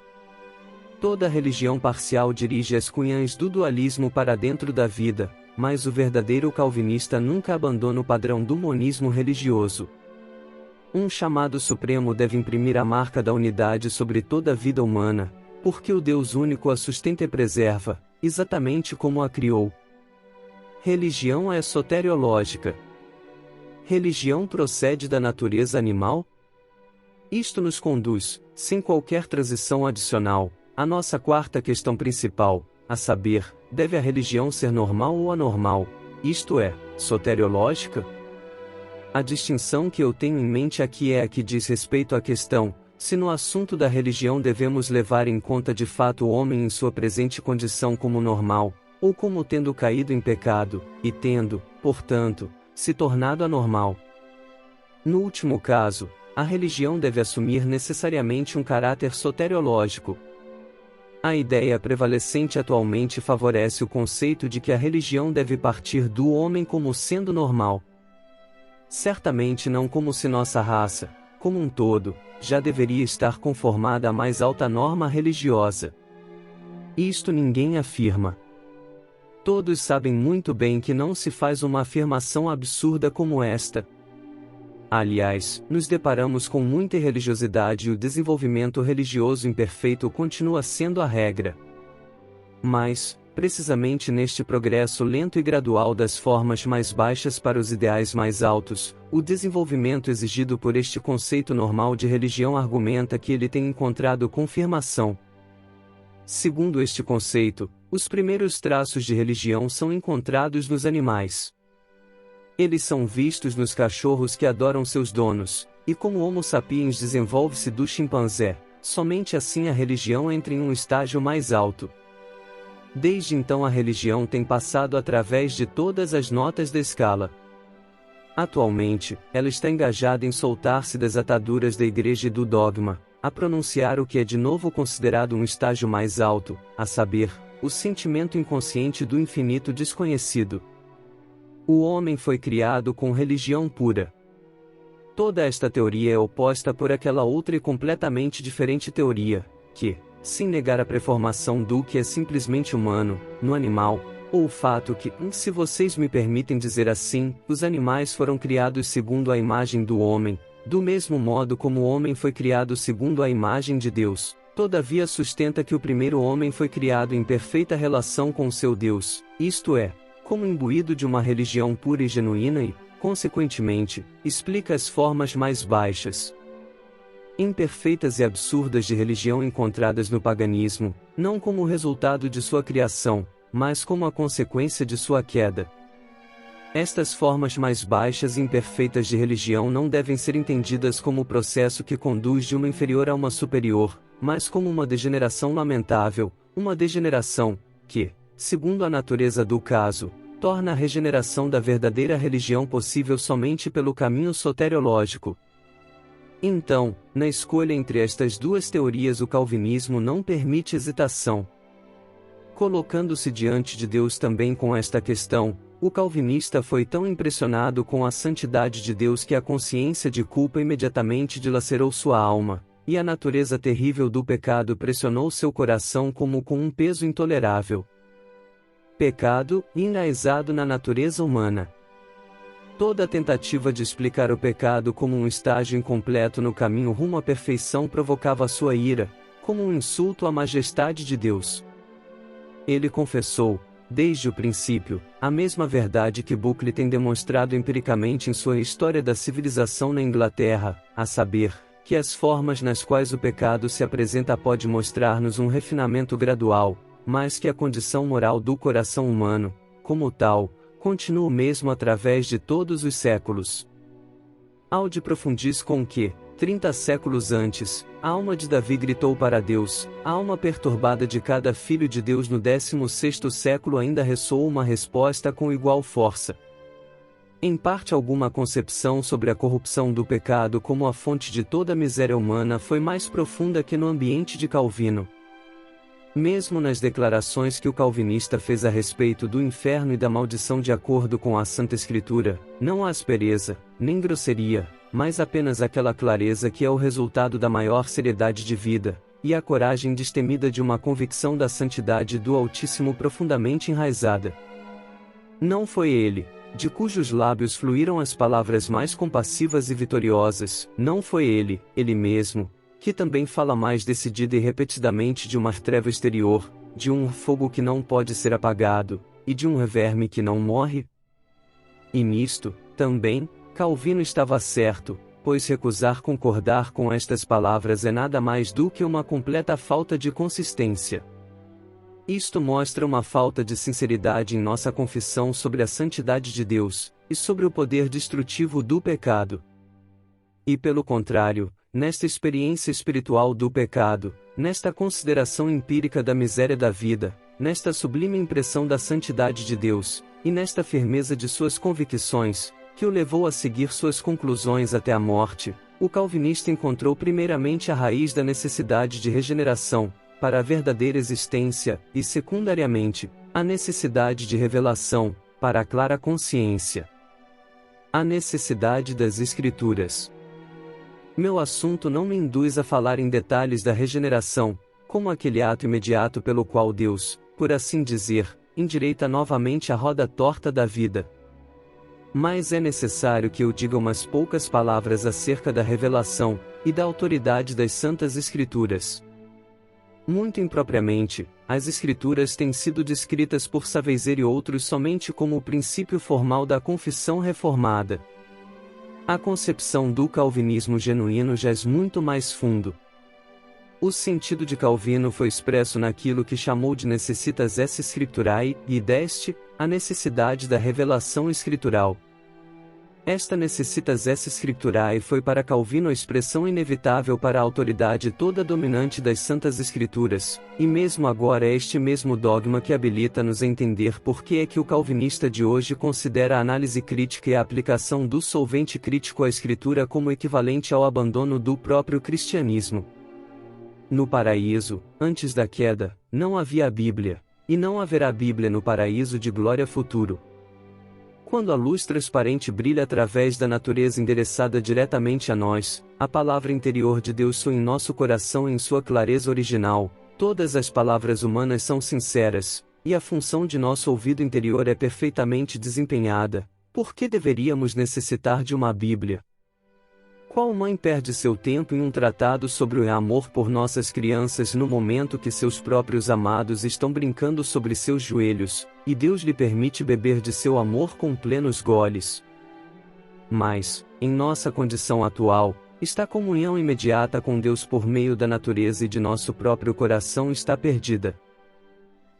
Toda religião parcial dirige as cunhãs do dualismo para dentro da vida, mas o verdadeiro calvinista nunca abandona o padrão do monismo religioso. Um chamado supremo deve imprimir a marca da unidade sobre toda a vida humana, porque o Deus único a sustenta e preserva, exatamente como a criou. Religião é soteriológica. Religião procede da natureza animal? Isto nos conduz, sem qualquer transição adicional, à nossa quarta questão principal, a saber, deve a religião ser normal ou anormal, isto é, soteriológica? A distinção que eu tenho em mente aqui é a que diz respeito à questão, se no assunto da religião devemos levar em conta de fato o homem em sua presente condição como normal, ou como tendo caído em pecado, e tendo, portanto, se tornado anormal. No último caso, a religião deve assumir necessariamente um caráter soteriológico. A ideia prevalecente atualmente favorece o conceito de que a religião deve partir do homem como sendo normal. Certamente não como se nossa raça, como um todo, já deveria estar conformada à mais alta norma religiosa. Isto ninguém afirma. Todos sabem muito bem que não se faz uma afirmação absurda como esta. Aliás, nos deparamos com muita irreligiosidade e o desenvolvimento religioso imperfeito continua sendo a regra. Mas, precisamente neste progresso lento e gradual das formas mais baixas para os ideais mais altos, o desenvolvimento exigido por este conceito normal de religião argumenta que ele tem encontrado confirmação. Segundo este conceito, os primeiros traços de religião são encontrados nos animais. Eles são vistos nos cachorros que adoram seus donos, e como o Homo sapiens desenvolve-se do chimpanzé, somente assim a religião entra em um estágio mais alto. Desde então a religião tem passado através de todas as notas da escala. Atualmente, ela está engajada em soltar-se das ataduras da igreja e do dogma, a pronunciar o que é de novo considerado um estágio mais alto, a saber, o sentimento inconsciente do infinito desconhecido. O homem foi criado com religião pura. Toda esta teoria é oposta por aquela outra e completamente diferente teoria, que, sem negar a preformação do que é simplesmente humano, no animal, ou o fato que, se vocês me permitem dizer assim, os animais foram criados segundo a imagem do homem, do mesmo modo como o homem foi criado segundo a imagem de Deus, todavia sustenta que o primeiro homem foi criado em perfeita relação com seu Deus, isto é, como imbuído de uma religião pura e genuína e, consequentemente, explica as formas mais baixas, imperfeitas e absurdas de religião encontradas no paganismo, não como resultado de sua criação, mas como a consequência de sua queda. Estas formas mais baixas e imperfeitas de religião não devem ser entendidas como o processo que conduz de uma inferior a uma superior, mas como uma degeneração lamentável, uma degeneração, que, segundo a natureza do caso, torna a regeneração da verdadeira religião possível somente pelo caminho soteriológico. Então, na escolha entre estas duas teorias o calvinismo não permite hesitação. Colocando-se diante de Deus também com esta questão, o calvinista foi tão impressionado com a santidade de Deus que a consciência de culpa imediatamente dilacerou sua alma, e a natureza terrível do pecado pressionou seu coração como com um peso intolerável. Pecado, enraizado na natureza humana. Toda tentativa de explicar o pecado como um estágio incompleto no caminho rumo à perfeição provocava sua ira, como um insulto à majestade de Deus. Ele confessou, desde o princípio, a mesma verdade que Buckley tem demonstrado empiricamente em sua História da Civilização na Inglaterra, a saber, que as formas nas quais o pecado se apresenta pode mostrar-nos um refinamento gradual, mas que a condição moral do coração humano, como tal, continua o mesmo através de todos os séculos. Aude profundis com que, 30 séculos antes, a alma de Davi gritou para Deus, a alma perturbada de cada filho de Deus no 16º século ainda ressoou uma resposta com igual força. Em parte alguma concepção sobre a corrupção do pecado como a fonte de toda a miséria humana foi mais profunda que no ambiente de Calvino. Mesmo nas declarações que o calvinista fez a respeito do inferno e da maldição de acordo com a Santa Escritura, não há aspereza, nem grosseria, mas apenas aquela clareza que é o resultado da maior seriedade de vida, e a coragem destemida de uma convicção da santidade do Altíssimo profundamente enraizada. Não foi ele, de cujos lábios fluíram as palavras mais compassivas e vitoriosas, não foi ele mesmo, que também fala mais decidida e repetidamente de uma treva exterior, de um fogo que não pode ser apagado, e de um verme que não morre? E nisto, também, Calvino estava certo, pois recusar concordar com estas palavras é nada mais do que uma completa falta de consistência. Isto mostra uma falta de sinceridade em nossa confissão sobre a santidade de Deus, e sobre o poder destrutivo do pecado. E pelo contrário, nesta experiência espiritual do pecado, nesta consideração empírica da miséria da vida, nesta sublime impressão da santidade de Deus, e nesta firmeza de suas convicções, que o levou a seguir suas conclusões até a morte, o calvinista encontrou primeiramente a raiz da necessidade de regeneração, para a verdadeira existência, e secundariamente, a necessidade de revelação, para a clara consciência. A necessidade das Escrituras. Meu assunto não me induz a falar em detalhes da regeneração, como aquele ato imediato pelo qual Deus, por assim dizer, endireita novamente a roda torta da vida. Mas é necessário que eu diga umas poucas palavras acerca da revelação, e da autoridade das Santas Escrituras. Muito impropriamente, as Escrituras têm sido descritas por Savezer e outros somente como o princípio formal da confissão reformada. A concepção do calvinismo genuíno jaz muito mais fundo. O sentido de Calvino foi expresso naquilo que chamou de necessitas esse scripturae, e deste, a necessidade da revelação escritural. Esta necessitas esse scripturae foi para Calvino a expressão inevitável para a autoridade toda dominante das Santas Escrituras, e mesmo agora é este mesmo dogma que habilita-nos a entender por que é que o calvinista de hoje considera a análise crítica e a aplicação do solvente crítico à Escritura como equivalente ao abandono do próprio cristianismo. No paraíso, antes da queda, não havia a Bíblia, e não haverá Bíblia no paraíso de glória futuro. Quando a luz transparente brilha através da natureza endereçada diretamente a nós, a palavra interior de Deus soa em nosso coração em sua clareza original, todas as palavras humanas são sinceras, e a função de nosso ouvido interior é perfeitamente desempenhada. Por que deveríamos necessitar de uma Bíblia? Qual mãe perde seu tempo em um tratado sobre o amor por nossas crianças no momento que seus próprios amados estão brincando sobre seus joelhos, e Deus lhe permite beber de seu amor com plenos goles? Mas, em nossa condição atual, esta comunhão imediata com Deus por meio da natureza e de nosso próprio coração está perdida.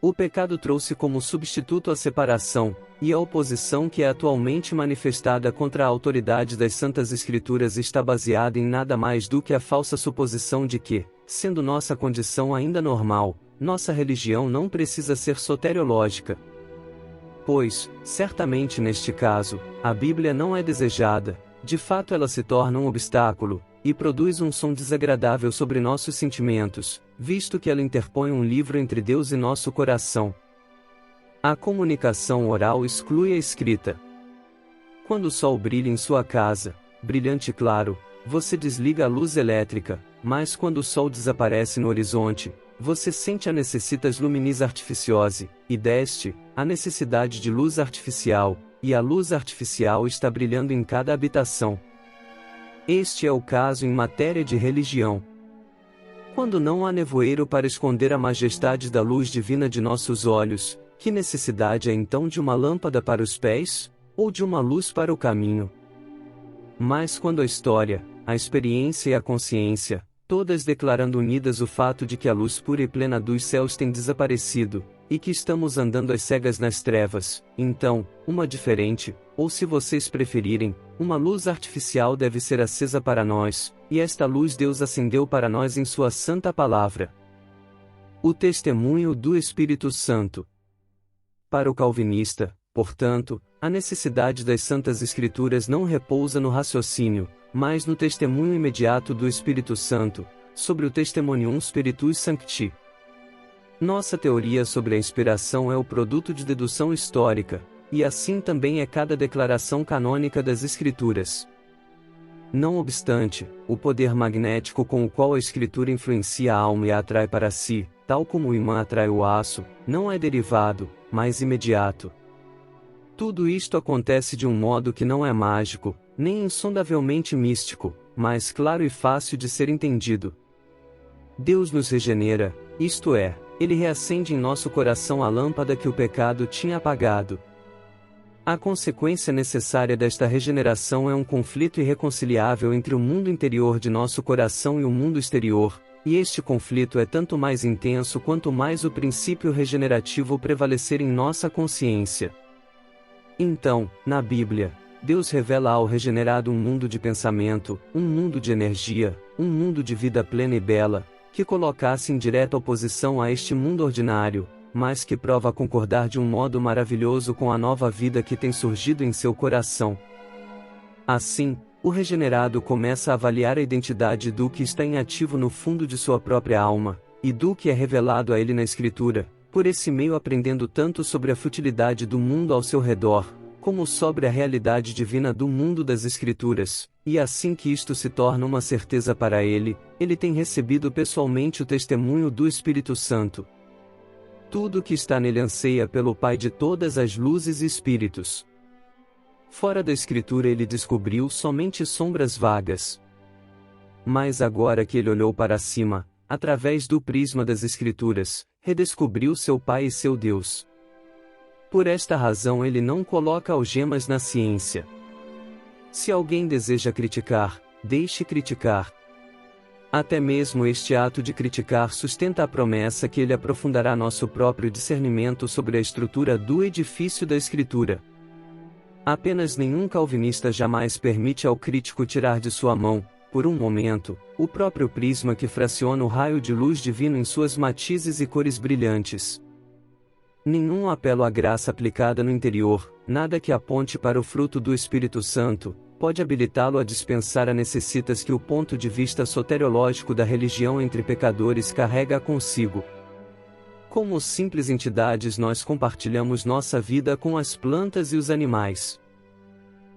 O pecado trouxe como substituto a separação, e a oposição que é atualmente manifestada contra a autoridade das Santas Escrituras está baseada em nada mais do que a falsa suposição de que, sendo nossa condição ainda normal, nossa religião não precisa ser soteriológica. Pois, certamente neste caso, a Bíblia não é desejada, de fato ela se torna um obstáculo, e produz um som desagradável sobre nossos sentimentos, visto que ela interpõe um livro entre Deus e nosso coração. A comunicação oral exclui a escrita. Quando o sol brilha em sua casa, brilhante e claro, você desliga a luz elétrica, mas quando o sol desaparece no horizonte, você sente a necessitas luminis artificiose, e deste, a necessidade de luz artificial, e a luz artificial está brilhando em cada habitação. Este é o caso em matéria de religião. Quando não há nevoeiro para esconder a majestade da luz divina de nossos olhos, que necessidade é então de uma lâmpada para os pés, ou de uma luz para o caminho? Mas quando a história, a experiência e a consciência, todas declarando unidas o fato de que a luz pura e plena dos céus tem desaparecido, e que estamos andando às cegas nas trevas, então, uma diferente, ou se vocês preferirem, uma luz artificial deve ser acesa para nós, e esta luz Deus acendeu para nós em sua santa palavra. O testemunho do Espírito Santo. Para o calvinista, portanto, a necessidade das Santas Escrituras não repousa no raciocínio, mas no testemunho imediato do Espírito Santo, sobre o Testimonium Spiritus Sancti. Nossa teoria sobre a inspiração é o produto de dedução histórica, e assim também é cada declaração canônica das Escrituras. Não obstante, o poder magnético com o qual a Escritura influencia a alma e a atrai para si, tal como o imã atrai o aço, não é derivado, mas imediato. Tudo isto acontece de um modo que não é mágico, nem insondavelmente místico, mas claro e fácil de ser entendido. Deus nos regenera, isto é, Ele reacende em nosso coração a lâmpada que o pecado tinha apagado. A consequência necessária desta regeneração é um conflito irreconciliável entre o mundo interior de nosso coração e o mundo exterior, e este conflito é tanto mais intenso quanto mais o princípio regenerativo prevalecer em nossa consciência. Então, na Bíblia, Deus revela ao regenerado um mundo de pensamento, um mundo de energia, um mundo de vida plena e bela, que colocasse em direta oposição a este mundo ordinário, mas que prova concordar de um modo maravilhoso com a nova vida que tem surgido em seu coração. Assim, o regenerado começa a avaliar a identidade do que está em ativo no fundo de sua própria alma, e do que é revelado a ele na Escritura, por esse meio aprendendo tanto sobre a futilidade do mundo ao seu redor, como sobre a realidade divina do mundo das Escrituras, e assim que isto se torna uma certeza para ele, ele tem recebido pessoalmente o testemunho do Espírito Santo. Tudo o que está nele anseia pelo Pai de todas as luzes e espíritos. Fora da Escritura ele descobriu somente sombras vagas. Mas agora que ele olhou para cima, através do prisma das Escrituras, redescobriu seu Pai e seu Deus. Por esta razão ele não coloca algemas na ciência. Se alguém deseja criticar, deixe criticar. Até mesmo este ato de criticar sustenta a promessa que ele aprofundará nosso próprio discernimento sobre a estrutura do edifício da Escritura. Apenas nenhum calvinista jamais permite ao crítico tirar de sua mão, por um momento, o próprio prisma que fraciona o raio de luz divino em suas matizes e cores brilhantes. Nenhum apelo à graça aplicada no interior, nada que aponte para o fruto do Espírito Santo, pode habilitá-lo a dispensar a necessitas que o ponto de vista soteriológico da religião entre pecadores carrega consigo. Como simples entidades nós compartilhamos nossa vida com as plantas e os animais.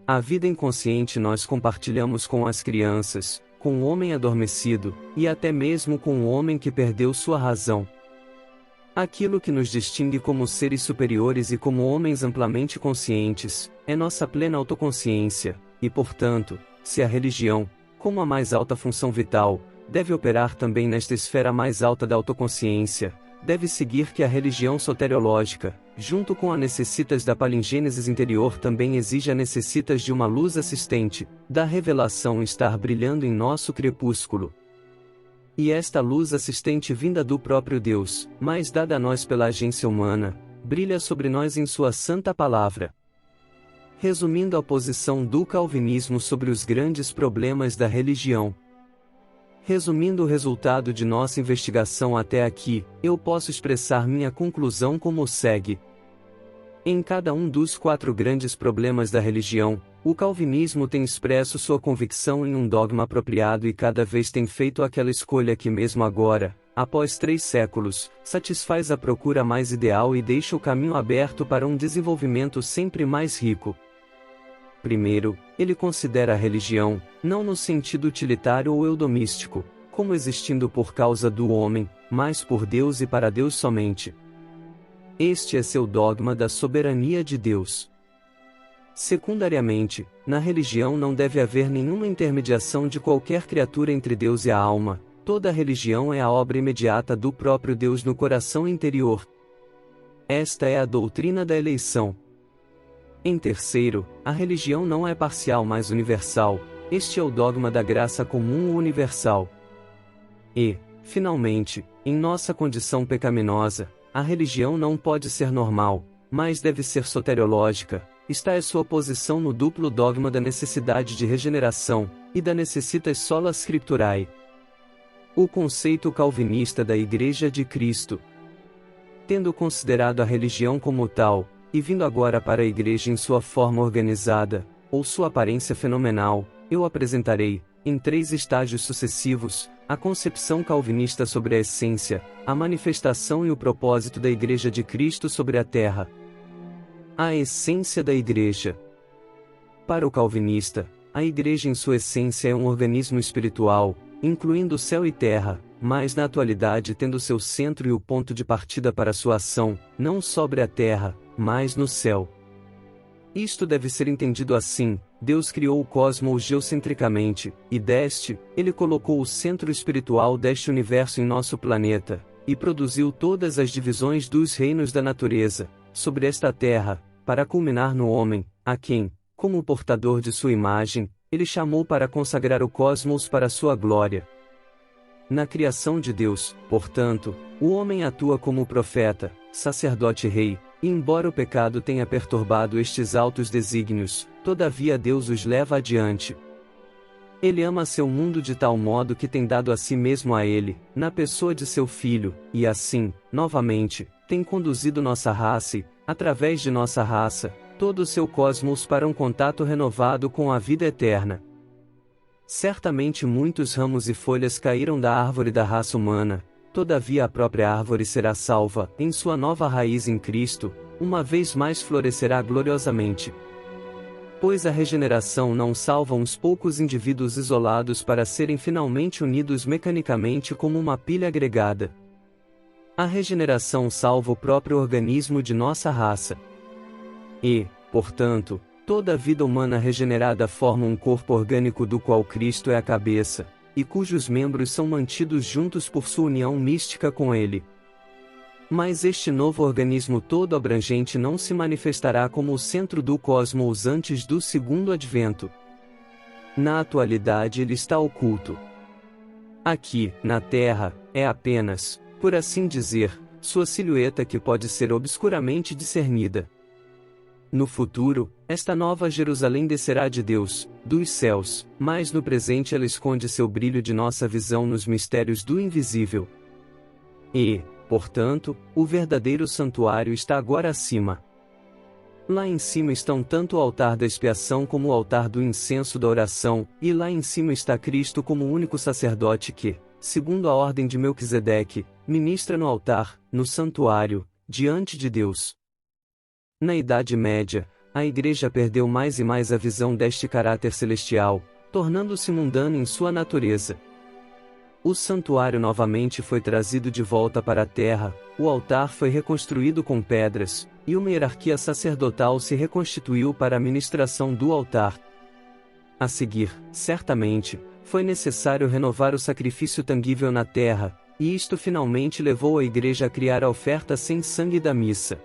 A vida inconsciente nós compartilhamos com as crianças, com o homem adormecido, e até mesmo com o homem que perdeu sua razão. Aquilo que nos distingue como seres superiores e como homens amplamente conscientes, é nossa plena autoconsciência, e portanto, se a religião, como a mais alta função vital, deve operar também nesta esfera mais alta da autoconsciência, deve seguir que a religião soteriológica, junto com a necessitas da palingênesis interior também exige a necessitas de uma luz assistente, da revelação estar brilhando em nosso crepúsculo. E esta luz assistente vinda do próprio Deus, mas dada a nós pela agência humana, brilha sobre nós em sua santa palavra. Resumindo a posição do calvinismo sobre os grandes problemas da religião. Resumindo o resultado de nossa investigação até aqui, eu posso expressar minha conclusão como segue. Em cada um dos 4 grandes problemas da religião, o calvinismo tem expresso sua convicção em um dogma apropriado e cada vez tem feito aquela escolha que mesmo agora, após 3 séculos, satisfaz a procura mais ideal e deixa o caminho aberto para um desenvolvimento sempre mais rico. Primeiro, ele considera a religião, não no sentido utilitário ou eudomístico, como existindo por causa do homem, mas por Deus e para Deus somente. Este é seu dogma da soberania de Deus. Secundariamente, na religião não deve haver nenhuma intermediação de qualquer criatura entre Deus e a alma, toda religião é a obra imediata do próprio Deus no coração interior. Esta é a doutrina da eleição. Em terceiro, a religião não é parcial mas universal, este é o dogma da graça comum ou universal. E, finalmente, em nossa condição pecaminosa, a religião não pode ser normal, mas deve ser soteriológica, está a sua posição no duplo dogma da necessidade de regeneração, e da necessitas sola scripturae. O conceito calvinista da Igreja de Cristo. Tendo considerado a religião como tal, e vindo agora para a Igreja em sua forma organizada, ou sua aparência fenomenal, eu apresentarei, em 3 estágios sucessivos, a concepção calvinista sobre a essência, a manifestação e o propósito da Igreja de Cristo sobre a Terra. A essência da Igreja. Para o calvinista, a Igreja em sua essência é um organismo espiritual, incluindo céu e terra, mas na atualidade tendo seu centro e o ponto de partida para sua ação, não sobre a terra, mas no céu. Isto deve ser entendido assim: Deus criou o cosmos geocentricamente, e Ele colocou o centro espiritual deste universo em nosso planeta, e produziu todas as divisões dos reinos da natureza, sobre esta terra, para culminar no homem, a quem, como portador de sua imagem, Ele chamou para consagrar o cosmos para sua glória. Na criação de Deus, portanto, o homem atua como profeta, sacerdote e rei, e embora o pecado tenha perturbado estes altos desígnios, todavia Deus os leva adiante. Ele ama seu mundo de tal modo que tem dado a si mesmo a ele, na pessoa de seu Filho, e assim, novamente, tem conduzido nossa raça e, através de nossa raça, todo o seu cosmos para um contato renovado com a vida eterna. Certamente muitos ramos e folhas caíram da árvore da raça humana, todavia a própria árvore será salva, em sua nova raiz em Cristo, uma vez mais florescerá gloriosamente. Pois a regeneração não salva uns poucos indivíduos isolados para serem finalmente unidos mecanicamente como uma pilha agregada. A regeneração salva o próprio organismo de nossa raça. E, portanto, toda a vida humana regenerada forma um corpo orgânico do qual Cristo é a cabeça, e cujos membros são mantidos juntos por sua união mística com Ele. Mas este novo organismo todo abrangente não se manifestará como o centro do cosmos antes do segundo advento. Na atualidade ele está oculto. Aqui, na Terra, é apenas, por assim dizer, sua silhueta que pode ser obscuramente discernida. No futuro, esta nova Jerusalém descerá de Deus, dos céus, mas no presente ela esconde seu brilho de nossa visão nos mistérios do invisível. E, portanto, o verdadeiro santuário está agora acima. Lá em cima estão tanto o altar da expiação como o altar do incenso da oração, e lá em cima está Cristo como o único sacerdote que, segundo a ordem de Melquisedeque, ministra no altar, no santuário, diante de Deus. Na Idade Média, a Igreja perdeu mais e mais a visão deste caráter celestial, tornando-se mundana em sua natureza. O santuário novamente foi trazido de volta para a terra, o altar foi reconstruído com pedras, e uma hierarquia sacerdotal se reconstituiu para a ministração do altar. A seguir, certamente, foi necessário renovar o sacrifício tangível na terra, e isto finalmente levou a Igreja a criar a oferta sem sangue da missa.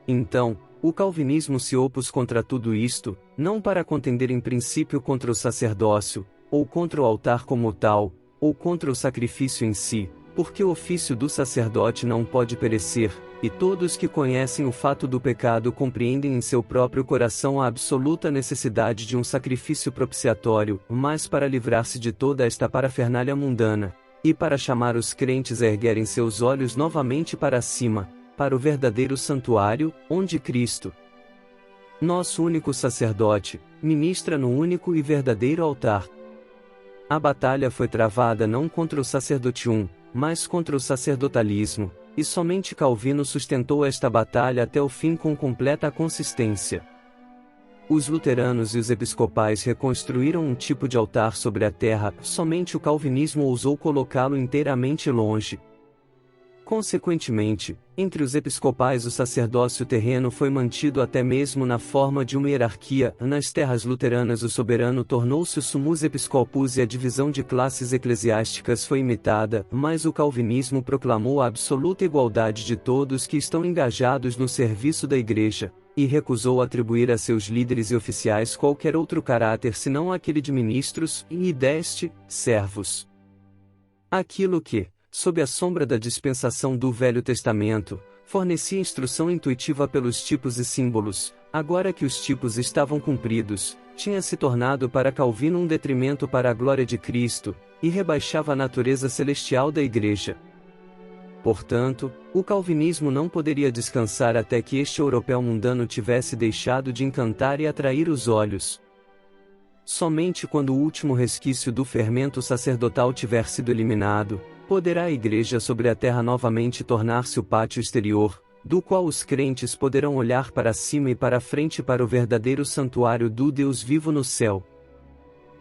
Então, o calvinismo se opôs contra tudo isto, não para contender em princípio contra o sacerdócio, ou contra o altar como tal, ou contra o sacrifício em si, porque o ofício do sacerdote não pode perecer, e todos que conhecem o fato do pecado compreendem em seu próprio coração a absoluta necessidade de um sacrifício propiciatório, mas para livrar-se de toda esta parafernália mundana, e para chamar os crentes a erguerem seus olhos novamente para cima, para o verdadeiro santuário, onde Cristo, nosso único sacerdote, ministra no único e verdadeiro altar. A batalha foi travada não contra o sacerdotium, mas contra o sacerdotalismo, e somente Calvino sustentou esta batalha até o fim com completa consistência. Os luteranos e os episcopais reconstruíram um tipo de altar sobre a terra, somente o calvinismo ousou colocá-lo inteiramente longe. Consequentemente, entre os episcopais o sacerdócio terreno foi mantido até mesmo na forma de uma hierarquia. Nas terras luteranas o soberano tornou-se o summus episcopus e a divisão de classes eclesiásticas foi imitada, mas o calvinismo proclamou a absoluta igualdade de todos que estão engajados no serviço da Igreja, e recusou atribuir a seus líderes e oficiais qualquer outro caráter senão aquele de ministros e servos. Aquilo que, sob a sombra da dispensação do Velho Testamento, fornecia instrução intuitiva pelos tipos e símbolos, agora que os tipos estavam cumpridos, tinha se tornado para Calvino um detrimento para a glória de Cristo, e rebaixava a natureza celestial da Igreja. Portanto, o calvinismo não poderia descansar até que este europeu mundano tivesse deixado de encantar e atrair os olhos. somente quando o último resquício do fermento sacerdotal tiver sido eliminado, poderá a Igreja sobre a terra novamente tornar-se o pátio exterior, do qual os crentes poderão olhar para cima e para frente para o verdadeiro santuário do Deus vivo no céu.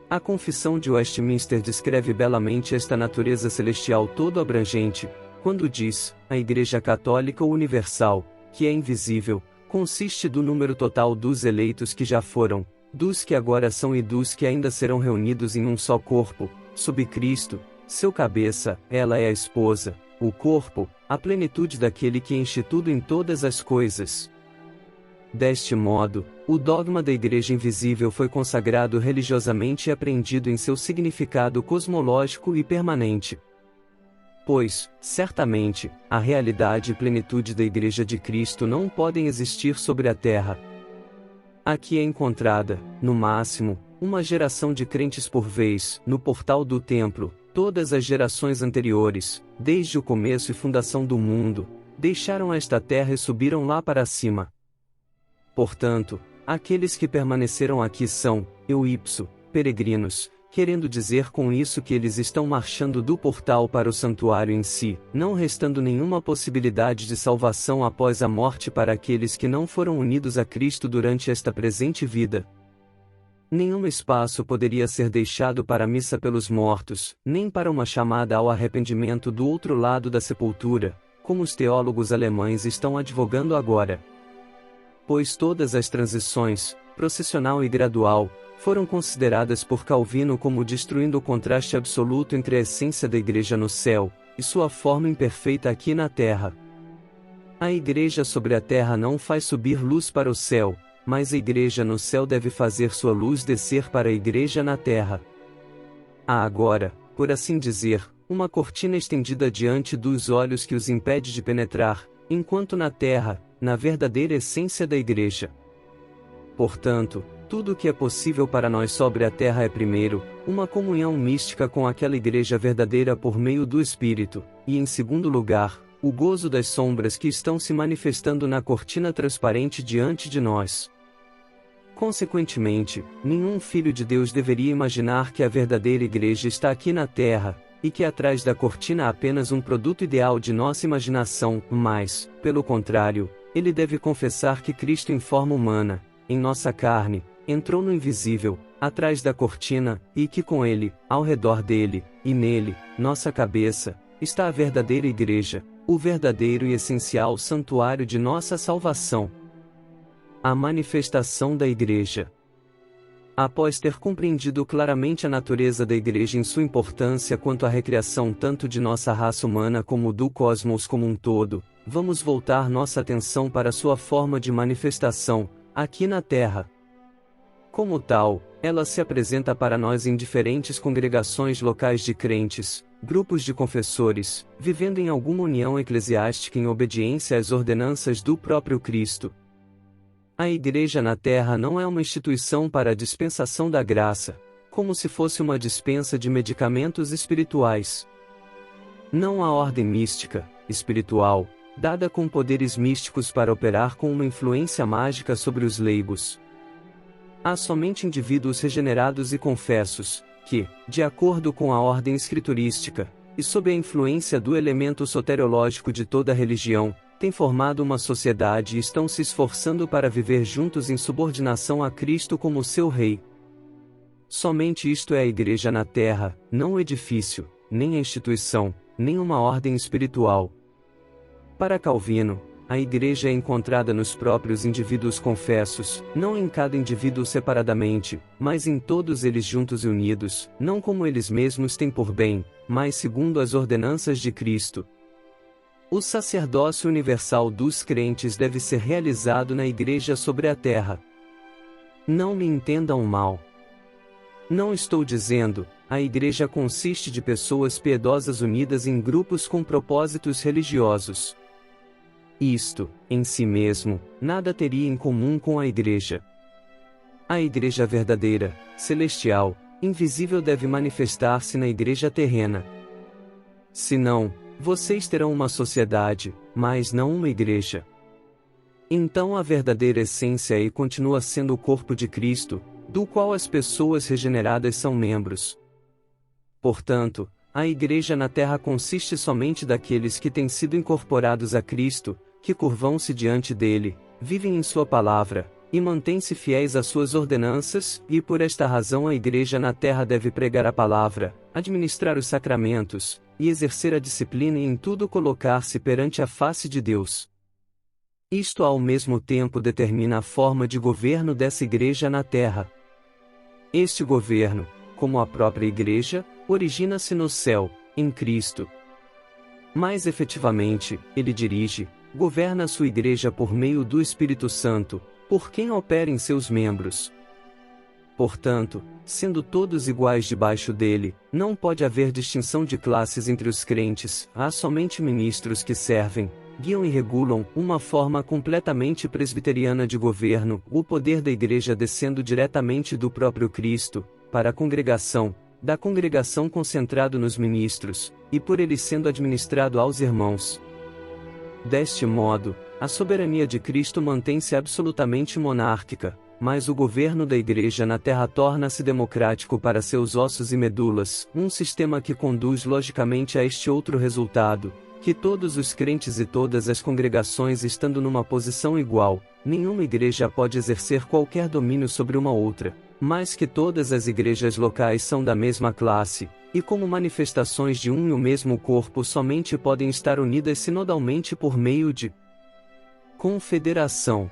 A Confissão de Westminster descreve belamente esta natureza celestial todo-abrangente, quando diz: a Igreja Católica Universal, que é invisível, consiste do número total dos eleitos que já foram, dos que agora são e dos que ainda serão reunidos em um só corpo, sob Cristo, seu cabeça. Ela é a esposa, o corpo, a plenitude daquele que enche tudo em todas as coisas. Deste modo, o dogma da Igreja invisível foi consagrado religiosamente e apreendido em seu significado cosmológico e permanente. Pois, certamente, a realidade e plenitude da Igreja de Cristo não podem existir sobre a terra. Aqui é encontrada, no máximo, uma geração de crentes por vez, no portal do templo. Todas as gerações anteriores, desde o começo e fundação do mundo, deixaram esta terra e subiram lá para cima. Portanto, aqueles que permaneceram aqui são, eu ipso, peregrinos, querendo dizer com isso que eles estão marchando do portal para o santuário em si, não restando nenhuma possibilidade de salvação após a morte para aqueles que não foram unidos a Cristo durante esta presente vida. Nenhum espaço poderia ser deixado para a missa pelos mortos, nem para uma chamada ao arrependimento do outro lado da sepultura, como os teólogos alemães estão advogando agora. Pois todas as transições, processional e gradual, foram consideradas por Calvino como destruindo o contraste absoluto entre a essência da Igreja no céu, e sua forma imperfeita aqui na terra. A Igreja sobre a terra não faz subir luz para o céu, mas a Igreja no céu deve fazer sua luz descer para a Igreja na terra. Há agora, por assim dizer, uma cortina estendida diante dos olhos que os impede de penetrar, enquanto na terra, na verdadeira essência da Igreja. Portanto, tudo o que é possível para nós sobre a terra é primeiro, uma comunhão mística com aquela Igreja verdadeira por meio do Espírito, e em segundo lugar, o gozo das sombras que estão se manifestando na cortina transparente diante de nós. Consequentemente, nenhum filho de Deus deveria imaginar que a verdadeira Igreja está aqui na terra, e que atrás da cortina há apenas um produto ideal de nossa imaginação, mas, pelo contrário, ele deve confessar que Cristo em forma humana, em nossa carne, entrou no invisível, atrás da cortina, e que com ele, ao redor dele, e nele, nossa cabeça, está a verdadeira Igreja, o verdadeiro e essencial santuário de nossa salvação. A manifestação da Igreja. Após ter compreendido claramente a natureza da Igreja em sua importância quanto à recriação tanto de nossa raça humana como do cosmos como um todo, vamos voltar nossa atenção para sua forma de manifestação, aqui na Terra. Como tal, ela se apresenta para nós em diferentes congregações locais de crentes, grupos de confessores, vivendo em alguma união eclesiástica em obediência às ordenanças do próprio Cristo. A Igreja na Terra não é uma instituição para a dispensação da graça, como se fosse uma dispensa de medicamentos espirituais. Não há ordem mística, espiritual, dada com poderes místicos para operar com uma influência mágica sobre os leigos. Há somente indivíduos regenerados e confessos, que, de acordo com a ordem escriturística, e sob a influência do elemento soteriológico de toda religião, têm formado uma sociedade e estão se esforçando para viver juntos em subordinação a Cristo como seu Rei. Somente isto é a Igreja na Terra, não o edifício, nem a instituição, nem uma ordem espiritual. Para Calvino, a Igreja é encontrada nos próprios indivíduos confessos, não em cada indivíduo separadamente, mas em todos eles juntos e unidos, não como eles mesmos têm por bem, mas segundo as ordenanças de Cristo. O sacerdócio universal dos crentes deve ser realizado na Igreja sobre a terra. Não me entendam mal. Não estou dizendo, a Igreja consiste de pessoas piedosas unidas em grupos com propósitos religiosos. Isto, em si mesmo, nada teria em comum com a Igreja. A Igreja verdadeira, celestial, invisível deve manifestar-se na Igreja terrena. Senão, vocês terão uma sociedade, mas não uma Igreja. Então a verdadeira essência aí continua sendo o corpo de Cristo, do qual as pessoas regeneradas são membros. Portanto, a Igreja na Terra consiste somente daqueles que têm sido incorporados a Cristo, que curvam-se diante dele, vivem em sua palavra, e mantêm-se fiéis às suas ordenanças, e por esta razão a Igreja na Terra deve pregar a palavra, administrar os sacramentos, e exercer a disciplina e em tudo colocar-se perante a face de Deus. Isto ao mesmo tempo determina a forma de governo dessa Igreja na Terra. Este governo, como a própria Igreja, origina-se no céu, em Cristo. Mais efetivamente, ele dirige, governa a sua Igreja por meio do Espírito Santo, por quem opera em seus membros. Portanto, sendo todos iguais debaixo dele, não pode haver distinção de classes entre os crentes, há somente ministros que servem, guiam e regulam uma forma completamente presbiteriana de governo, o poder da Igreja descendo diretamente do próprio Cristo, para a congregação, da congregação concentrado nos ministros, e por eles sendo administrado aos irmãos. Deste modo, a soberania de Cristo mantém-se absolutamente monárquica, mas o governo da Igreja na Terra torna-se democrático para seus ossos e medulas, um sistema que conduz logicamente a este outro resultado, que todos os crentes e todas as congregações estando numa posição igual, nenhuma igreja pode exercer qualquer domínio sobre uma outra, mas que todas as igrejas locais são da mesma classe, e como manifestações de um e o mesmo corpo somente podem estar unidas sinodalmente por meio de confederação.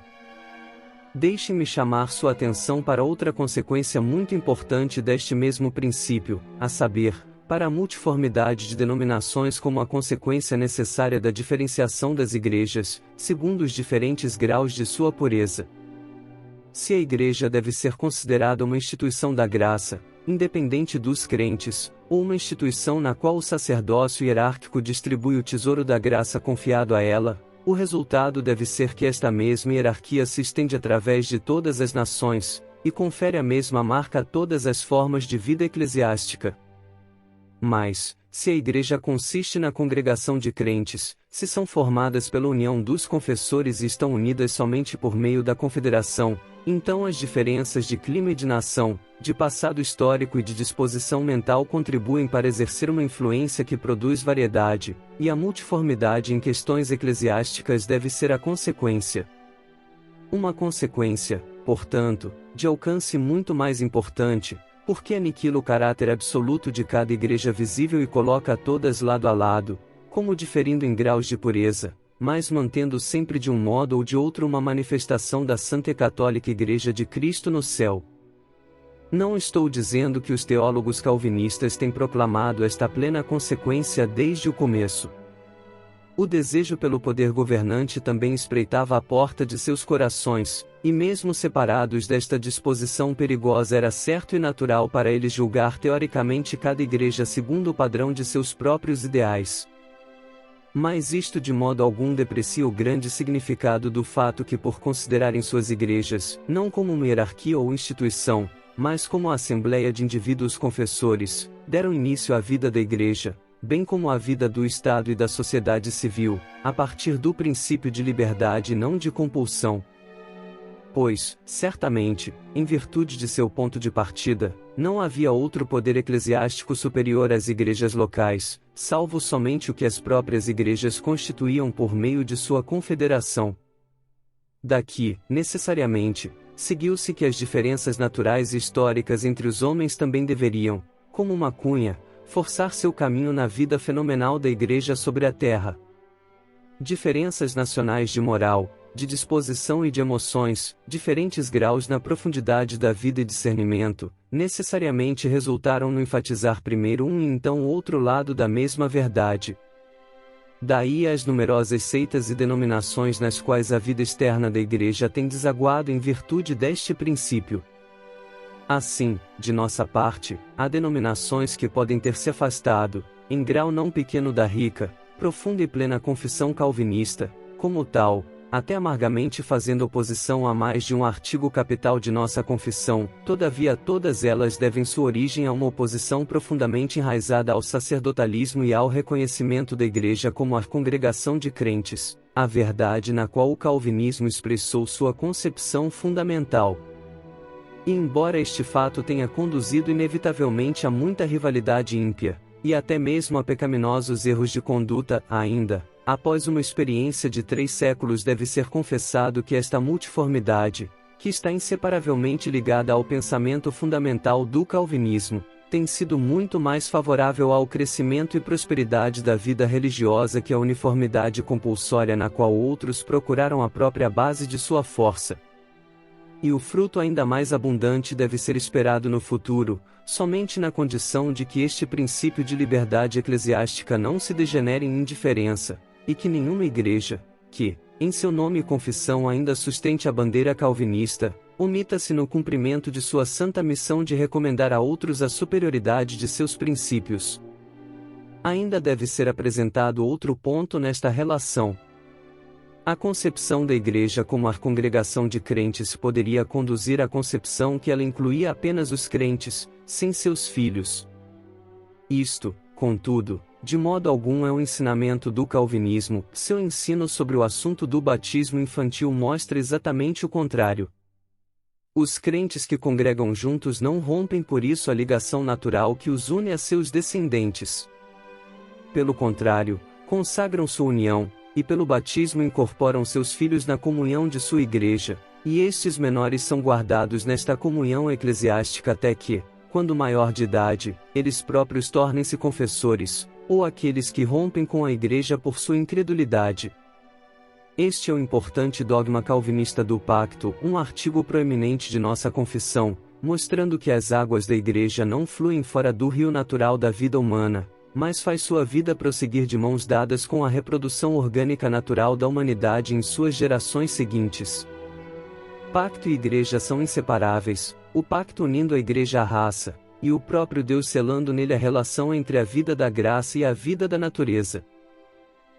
Deixe-me chamar sua atenção para outra consequência muito importante deste mesmo princípio, a saber, para a multiformidade de denominações como a consequência necessária da diferenciação das igrejas, segundo os diferentes graus de sua pureza. Se a igreja deve ser considerada uma instituição da graça, independente dos crentes, ou uma instituição na qual o sacerdócio hierárquico distribui o tesouro da graça confiado a ela, o resultado deve ser que esta mesma hierarquia se estende através de todas as nações, e confere a mesma marca a todas as formas de vida eclesiástica. Mas, se a igreja consiste na congregação de crentes, se são formadas pela união dos confessores e estão unidas somente por meio da confederação, então as diferenças de clima e de nação, de passado histórico e de disposição mental contribuem para exercer uma influência que produz variedade, e a multiformidade em questões eclesiásticas deve ser a consequência. Uma consequência, portanto, de alcance muito mais importante, porque aniquila o caráter absoluto de cada igreja visível e coloca todas lado a lado, como diferindo em graus de pureza, mas mantendo sempre de um modo ou de outro uma manifestação da Santa e Católica Igreja de Cristo no céu. Não estou dizendo que os teólogos calvinistas têm proclamado esta plena consequência desde o começo. O desejo pelo poder governante também espreitava a porta de seus corações, e mesmo separados desta disposição perigosa era certo e natural para eles julgar teoricamente cada igreja segundo o padrão de seus próprios ideais. Mas isto de modo algum deprecia o grande significado do fato que por considerarem suas igrejas, não como uma hierarquia ou instituição, mas como a assembleia de indivíduos confessores, deram início à vida da igreja, bem como à vida do Estado e da sociedade civil, a partir do princípio de liberdade e não de compulsão. Pois, certamente, em virtude de seu ponto de partida, não havia outro poder eclesiástico superior às igrejas locais, salvo somente o que as próprias igrejas constituíam por meio de sua confederação. Daqui, necessariamente, seguiu-se que as diferenças naturais e históricas entre os homens também deveriam, como uma cunha, forçar seu caminho na vida fenomenal da igreja sobre a terra. Diferenças nacionais de moral, de disposição e de emoções, diferentes graus na profundidade da vida e discernimento, necessariamente resultaram no enfatizar primeiro um e então outro lado da mesma verdade. Daí as numerosas seitas e denominações nas quais a vida externa da igreja tem desaguado em virtude deste princípio. Assim, de nossa parte, há denominações que podem ter se afastado, em grau não pequeno da rica, profunda e plena confissão calvinista, como tal, até amargamente fazendo oposição a mais de um artigo capital de nossa confissão, todavia todas elas devem sua origem a uma oposição profundamente enraizada ao sacerdotalismo e ao reconhecimento da Igreja como a congregação de crentes, a verdade na qual o calvinismo expressou sua concepção fundamental. E embora este fato tenha conduzido inevitavelmente a muita rivalidade ímpia, e até mesmo a pecaminosos erros de conduta, ainda, após uma experiência de 3 séculos deve ser confessado que esta multiformidade, que está inseparavelmente ligada ao pensamento fundamental do calvinismo, tem sido muito mais favorável ao crescimento e prosperidade da vida religiosa que a uniformidade compulsória na qual outros procuraram a própria base de sua força. E o fruto ainda mais abundante deve ser esperado no futuro, somente na condição de que este princípio de liberdade eclesiástica não se degenere em indiferença, e que nenhuma igreja, que, em seu nome e confissão ainda sustente a bandeira calvinista, omita-se no cumprimento de sua santa missão de recomendar a outros a superioridade de seus princípios. Ainda deve ser apresentado outro ponto nesta relação. A concepção da Igreja como a congregação de crentes poderia conduzir à concepção que ela incluía apenas os crentes, sem seus filhos. Isto, contudo, de modo algum é o ensinamento do calvinismo. Seu ensino sobre o assunto do batismo infantil mostra exatamente o contrário. Os crentes que congregam juntos não rompem por isso a ligação natural que os une a seus descendentes. Pelo contrário, consagram sua união, e pelo batismo incorporam seus filhos na comunhão de sua igreja, e estes menores são guardados nesta comunhão eclesiástica até que, quando maior de idade, eles próprios tornem-se confessores, ou aqueles que rompem com a igreja por sua incredulidade. Este é o importante dogma calvinista do pacto, um artigo proeminente de nossa confissão, mostrando que as águas da igreja não fluem fora do rio natural da vida humana, mas faz sua vida prosseguir de mãos dadas com a reprodução orgânica natural da humanidade em suas gerações seguintes. Pacto e igreja são inseparáveis, o pacto unindo a igreja à raça, e o próprio Deus selando nele a relação entre a vida da graça e a vida da natureza.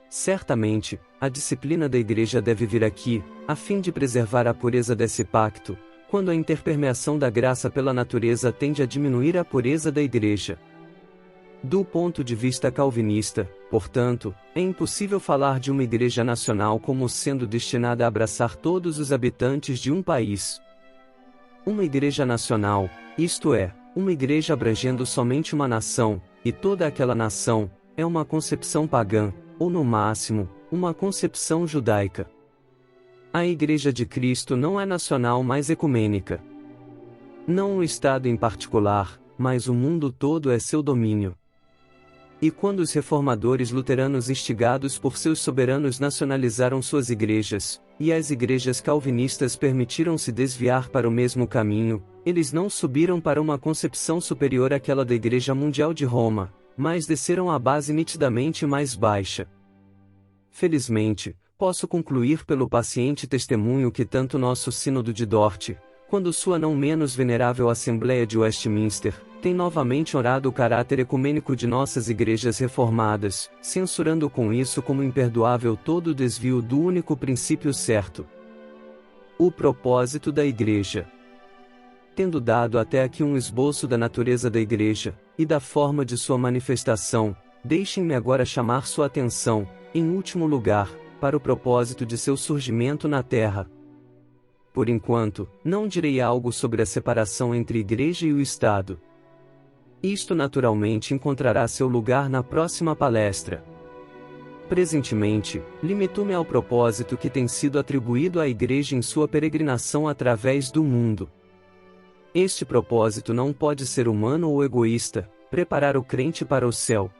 Certamente, a disciplina da igreja deve vir aqui, a fim de preservar a pureza desse pacto, quando a interpermeação da graça pela natureza tende a diminuir a pureza da igreja. Do ponto de vista calvinista, portanto, é impossível falar de uma igreja nacional como sendo destinada a abraçar todos os habitantes de um país. Uma igreja nacional, isto é, uma igreja abrangendo somente uma nação, e toda aquela nação, é uma concepção pagã, ou no máximo, uma concepção judaica. A Igreja de Cristo não é nacional, mas ecumênica. Não um estado em particular, mas o mundo todo é seu domínio. E quando os reformadores luteranos instigados por seus soberanos nacionalizaram suas igrejas, e as igrejas calvinistas permitiram-se desviar para o mesmo caminho, eles não subiram para uma concepção superior àquela da Igreja Mundial de Roma, mas desceram à base nitidamente mais baixa. Felizmente, posso concluir pelo paciente testemunho que tanto nosso Sínodo de Dort, quando sua não menos venerável Assembleia de Westminster, tem novamente orado o caráter ecumênico de nossas igrejas reformadas, censurando com isso como imperdoável todo o desvio do único princípio certo. O propósito da Igreja. Tendo dado até aqui um esboço da natureza da Igreja, e da forma de sua manifestação, deixem-me agora chamar sua atenção, em último lugar, para o propósito de seu surgimento na Terra. Por enquanto, não direi algo sobre a separação entre a Igreja e o Estado. Isto naturalmente encontrará seu lugar na próxima palestra. Presentemente, limito-me ao propósito que tem sido atribuído à Igreja em sua peregrinação através do mundo. Este propósito não pode ser humano ou egoísta, preparar o crente para o céu.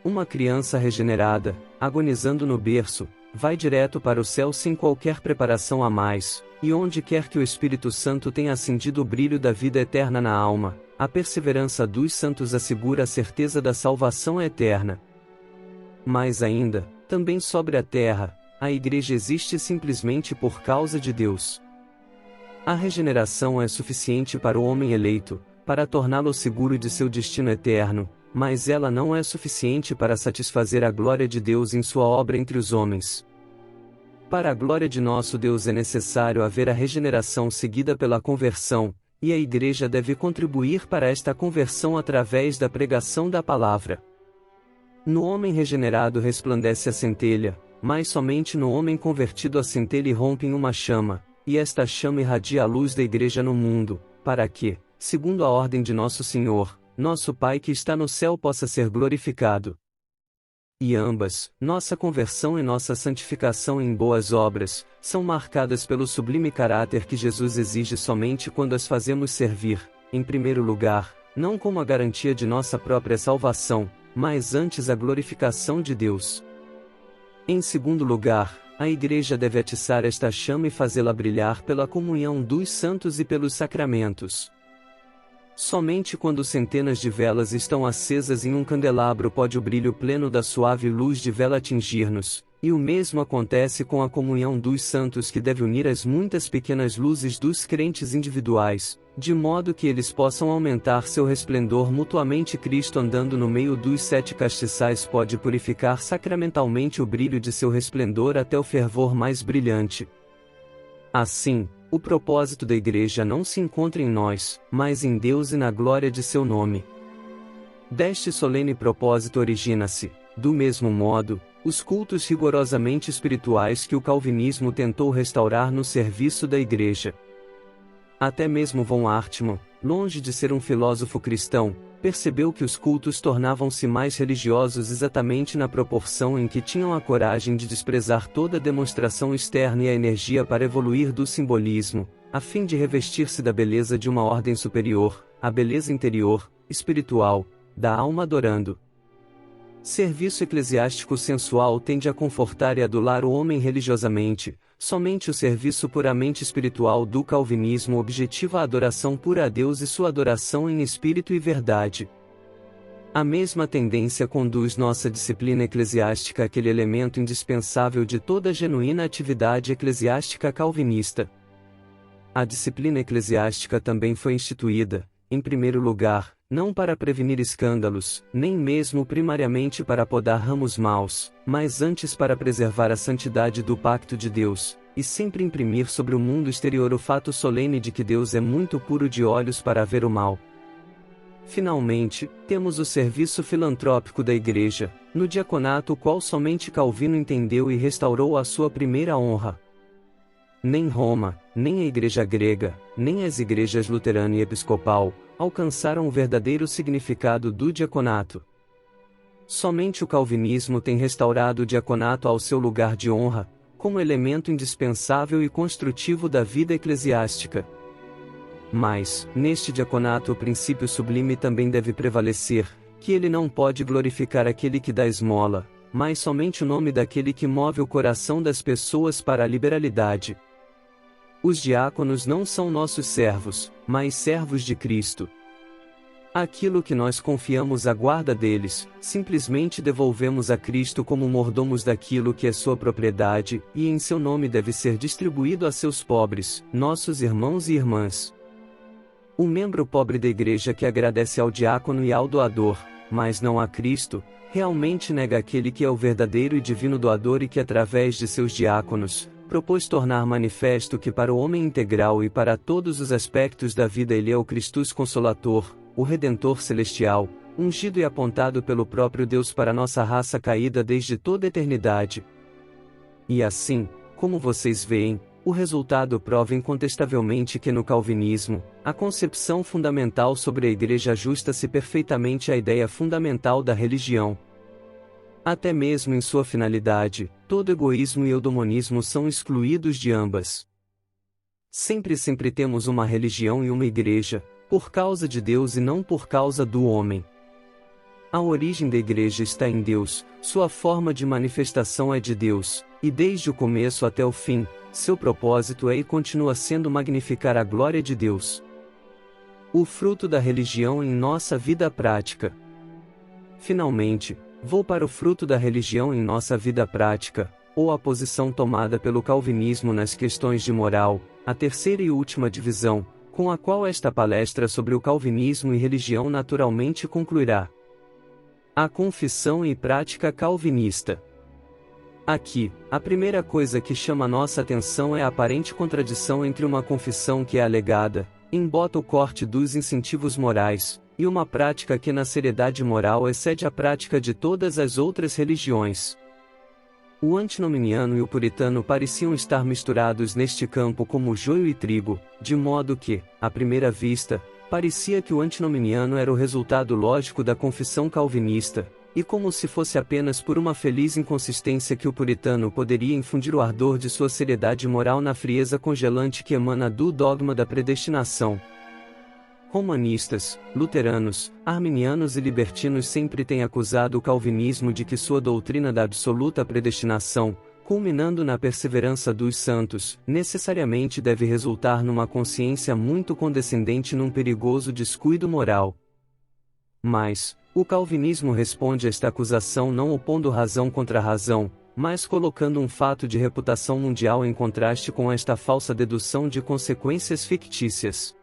Uma criança regenerada, agonizando no berço, vai direto para o céu sem qualquer preparação a mais, e onde quer que o Espírito Santo tenha acendido o brilho da vida eterna na alma, a perseverança dos santos assegura a certeza da salvação eterna. Mais ainda, também sobre a terra, a Igreja existe simplesmente por causa de Deus. A regeneração é suficiente para o homem eleito, para torná-lo seguro de seu destino eterno, mas ela não é suficiente para satisfazer a glória de Deus em sua obra entre os homens. Para a glória de nosso Deus é necessário haver a regeneração seguida pela conversão, e a Igreja deve contribuir para esta conversão através da pregação da palavra. No homem regenerado resplandece a centelha, mas somente no homem convertido a centelha irrompe em uma chama, e esta chama irradia a luz da Igreja no mundo, para que, segundo a ordem de nosso Senhor, nosso Pai que está no céu possa ser glorificado. E ambas, nossa conversão e nossa santificação em boas obras, são marcadas pelo sublime caráter que Jesus exige somente quando as fazemos servir, em primeiro lugar, não como a garantia de nossa própria salvação, mas antes a glorificação de Deus. Em segundo lugar, a Igreja deve atiçar esta chama e fazê-la brilhar pela comunhão dos santos e pelos sacramentos. Somente quando centenas de velas estão acesas em um candelabro pode o brilho pleno da suave luz de vela atingir-nos, e o mesmo acontece com a comunhão dos santos que deve unir as muitas pequenas luzes dos crentes individuais, de modo que eles possam aumentar seu resplendor mutuamente. Cristo andando no meio dos 7 castiçais pode purificar sacramentalmente o brilho de seu resplendor até o fervor mais brilhante. Assim, o propósito da Igreja não se encontra em nós, mas em Deus e na glória de seu nome. Deste solene propósito origina-se, do mesmo modo, os cultos rigorosamente espirituais que o calvinismo tentou restaurar no serviço da Igreja. Até mesmo von Hartmann, longe de ser um filósofo cristão, percebeu que os cultos tornavam-se mais religiosos exatamente na proporção em que tinham a coragem de desprezar toda demonstração externa e a energia para evoluir do simbolismo, a fim de revestir-se da beleza de uma ordem superior, a beleza interior, espiritual, da alma adorando. Serviço eclesiástico sensual tende a confortar e adular o homem religiosamente, somente o serviço puramente espiritual do calvinismo objetiva a adoração pura a Deus e sua adoração em espírito e verdade. A mesma tendência conduz nossa disciplina eclesiástica àquele elemento indispensável de toda genuína atividade eclesiástica calvinista. A disciplina eclesiástica também foi instituída, em primeiro lugar, não para prevenir escândalos, nem mesmo primariamente para podar ramos maus, mas antes para preservar a santidade do pacto de Deus, e sempre imprimir sobre o mundo exterior o fato solene de que Deus é muito puro de olhos para ver o mal. Finalmente, temos o serviço filantrópico da Igreja, no diaconato o qual somente Calvino entendeu e restaurou a sua primeira honra. Nem Roma, nem a Igreja grega, nem as igrejas luterana e episcopal, alcançaram o verdadeiro significado do diaconato. Somente o calvinismo tem restaurado o diaconato ao seu lugar de honra, como elemento indispensável e construtivo da vida eclesiástica. Mas, neste diaconato o princípio sublime também deve prevalecer, que ele não pode glorificar aquele que dá esmola, mas somente o nome daquele que move o coração das pessoas para a liberalidade. Os diáconos não são nossos servos, mas servos de Cristo. Aquilo que nós confiamos à guarda deles, simplesmente devolvemos a Cristo como mordomos daquilo que é sua propriedade, e em seu nome deve ser distribuído a seus pobres, nossos irmãos e irmãs. O membro pobre da Igreja que agradece ao diácono e ao doador, mas não a Cristo, realmente nega aquele que é o verdadeiro e divino doador e que através de seus diáconos, propôs tornar manifesto que para o homem integral e para todos os aspectos da vida ele é o Christus Consolator, o Redentor Celestial, ungido e apontado pelo próprio Deus para nossa raça caída desde toda a eternidade. E assim, como vocês veem, o resultado prova incontestavelmente que no calvinismo, a concepção fundamental sobre a Igreja ajusta-se perfeitamente à ideia fundamental da religião. Até mesmo em sua finalidade, todo egoísmo e eudemonismo são excluídos de ambas. Sempre temos uma religião e uma igreja, por causa de Deus e não por causa do homem. A origem da igreja está em Deus, sua forma de manifestação é de Deus, e desde o começo até o fim, seu propósito é e continua sendo magnificar a glória de Deus. O fruto da religião em nossa vida prática. Finalmente, vou para o fruto da religião em nossa vida prática, ou a posição tomada pelo calvinismo nas questões de moral, a terceira e última divisão, com a qual esta palestra sobre o calvinismo e religião naturalmente concluirá. A confissão e prática calvinista. Aqui, a primeira coisa que chama nossa atenção é a aparente contradição entre uma confissão que é alegada, embota o corte dos incentivos morais, e uma prática que na seriedade moral excede a prática de todas as outras religiões. O antinominiano e o puritano pareciam estar misturados neste campo como joio e trigo, de modo que, à primeira vista, parecia que o antinominiano era o resultado lógico da confissão calvinista, e como se fosse apenas por uma feliz inconsistência que o puritano poderia infundir o ardor de sua seriedade moral na frieza congelante que emana do dogma da predestinação. Romanistas, luteranos, arminianos e libertinos sempre têm acusado o calvinismo de que sua doutrina da absoluta predestinação, culminando na perseverança dos santos, necessariamente deve resultar numa consciência muito condescendente num perigoso descuido moral. Mas, o calvinismo responde a esta acusação não opondo razão contra razão, mas colocando um fato de reputação mundial em contraste com esta falsa dedução de consequências fictícias.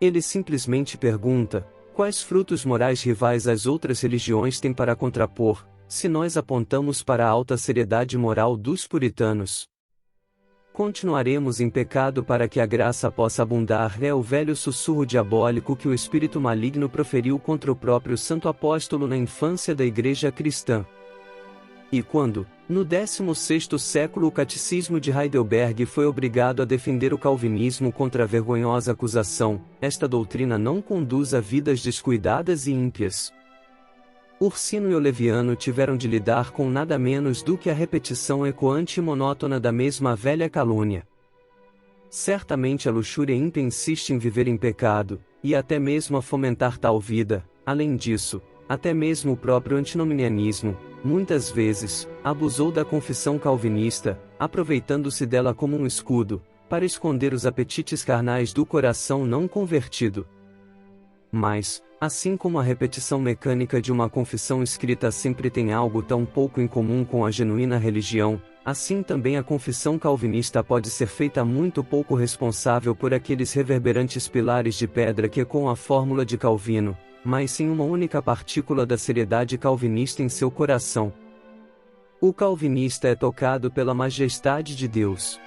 Ele simplesmente pergunta: quais frutos morais rivais as outras religiões têm para contrapor, se nós apontamos para a alta seriedade moral dos puritanos? Continuaremos em pecado para que a graça possa abundar é o velho sussurro diabólico que o espírito maligno proferiu contra o próprio santo apóstolo na infância da igreja cristã. E quando, no 16º século, o catecismo de Heidelberg foi obrigado a defender o calvinismo contra a vergonhosa acusação, esta doutrina não conduz a vidas descuidadas e ímpias. Ursino e Oleviano tiveram de lidar com nada menos do que a repetição ecoante e monótona da mesma velha calúnia. Certamente a luxúria ímpia insiste em viver em pecado, e até mesmo a fomentar tal vida. Além disso, até mesmo o próprio antinominianismo, muitas vezes, abusou da confissão calvinista, aproveitando-se dela como um escudo, para esconder os apetites carnais do coração não convertido. Mas, assim como a repetição mecânica de uma confissão escrita sempre tem algo tão pouco em comum com a genuína religião, assim também a confissão calvinista pode ser feita muito pouco responsável por aqueles reverberantes pilares de pedra que ecoam a fórmula de Calvino, mas sim uma única partícula da seriedade calvinista em seu coração. O calvinista é tocado pela majestade de Deus.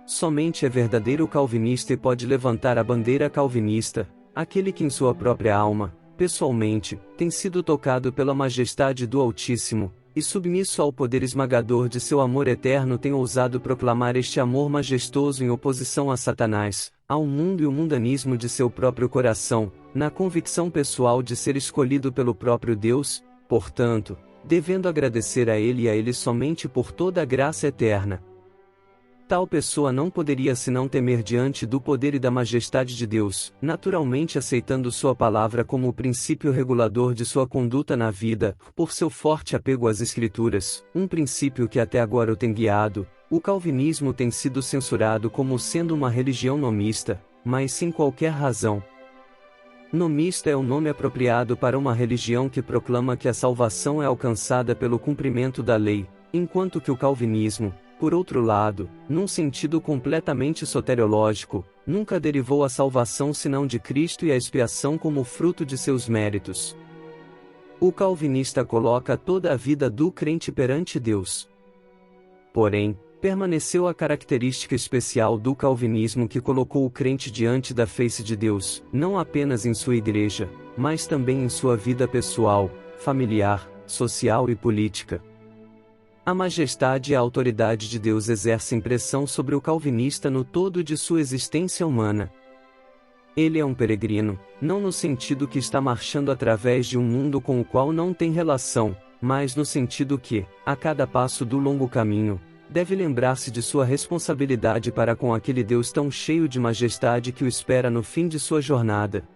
Somente é verdadeiro calvinista e pode levantar a bandeira calvinista, aquele que em sua própria alma, pessoalmente, tem sido tocado pela majestade do Altíssimo, e submisso ao poder esmagador de seu amor eterno tem ousado proclamar este amor majestoso em oposição a Satanás, ao mundo e o mundanismo de seu próprio coração, na convicção pessoal de ser escolhido pelo próprio Deus, portanto, devendo agradecer a Ele e a Ele somente por toda a graça eterna. Tal pessoa não poderia senão temer diante do poder e da majestade de Deus, naturalmente aceitando sua palavra como o princípio regulador de sua conduta na vida, por seu forte apego às Escrituras, um princípio que até agora o tem guiado. O calvinismo tem sido censurado como sendo uma religião nomista, mas sem qualquer razão. Nomista é o nome apropriado para uma religião que proclama que a salvação é alcançada pelo cumprimento da lei, enquanto que o calvinismo, por outro lado, num sentido completamente soteriológico, nunca derivou a salvação senão de Cristo e a expiação como fruto de seus méritos. O calvinista coloca toda a vida do crente perante Deus. Porém, permaneceu a característica especial do calvinismo que colocou o crente diante da face de Deus, não apenas em sua igreja, mas também em sua vida pessoal, familiar, social e política. A majestade e a autoridade de Deus exercem pressão sobre o calvinista no todo de sua existência humana. Ele é um peregrino, não no sentido que está marchando através de um mundo com o qual não tem relação, mas no sentido que, a cada passo do longo caminho, deve lembrar-se de sua responsabilidade para com aquele Deus tão cheio de majestade que o espera no fim de sua jornada.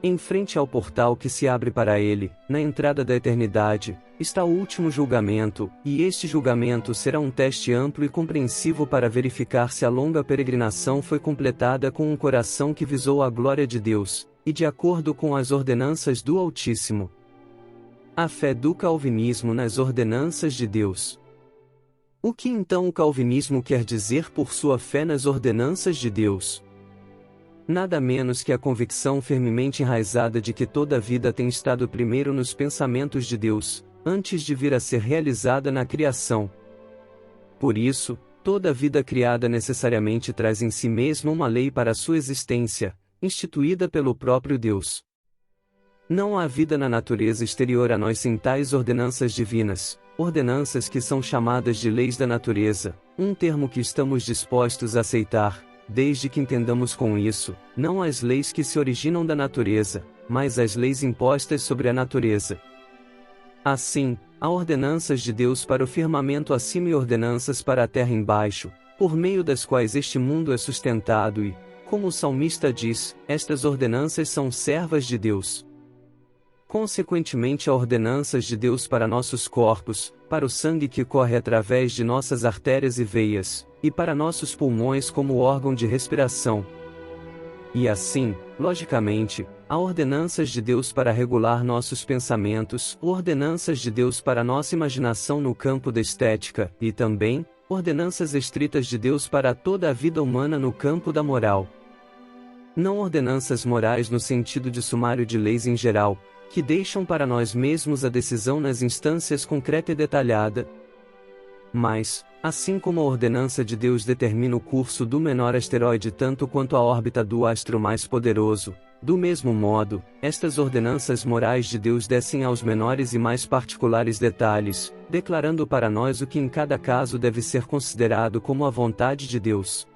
Em frente ao portal que se abre para ele, na entrada da eternidade, está o último julgamento, e este julgamento será um teste amplo e compreensivo para verificar se a longa peregrinação foi completada com um coração que visou a glória de Deus, e de acordo com as ordenanças do Altíssimo. A fé do calvinismo nas ordenanças de Deus. O que então o calvinismo quer dizer por sua fé nas ordenanças de Deus? Nada menos que a convicção firmemente enraizada de que toda a vida tem estado primeiro nos pensamentos de Deus, antes de vir a ser realizada na criação. Por isso, toda a vida criada necessariamente traz em si mesma uma lei para a sua existência, instituída pelo próprio Deus. Não há vida na natureza exterior a nós sem tais ordenanças divinas, ordenanças que são chamadas de leis da natureza, um termo que estamos dispostos a aceitar, desde que entendamos com isso, não as leis que se originam da natureza, mas as leis impostas sobre a natureza. Assim, há ordenanças de Deus para o firmamento acima e ordenanças para a terra embaixo, por meio das quais este mundo é sustentado e, como o salmista diz, estas ordenanças são servas de Deus. Consequentemente, há ordenanças de Deus para nossos corpos, para o sangue que corre através de nossas artérias e veias, e para nossos pulmões como órgão de respiração. E assim, logicamente, há ordenanças de Deus para regular nossos pensamentos, ordenanças de Deus para nossa imaginação no campo da estética, e também, ordenanças estritas de Deus para toda a vida humana no campo da moral. Não ordenanças morais no sentido de sumário de leis em geral, que deixam para nós mesmos a decisão nas instâncias concreta e detalhada. Mas, assim como a ordenança de Deus determina o curso do menor asteroide tanto quanto a órbita do astro mais poderoso, do mesmo modo, estas ordenanças morais de Deus descem aos menores e mais particulares detalhes, declarando para nós o que em cada caso deve ser considerado como a vontade de Deus.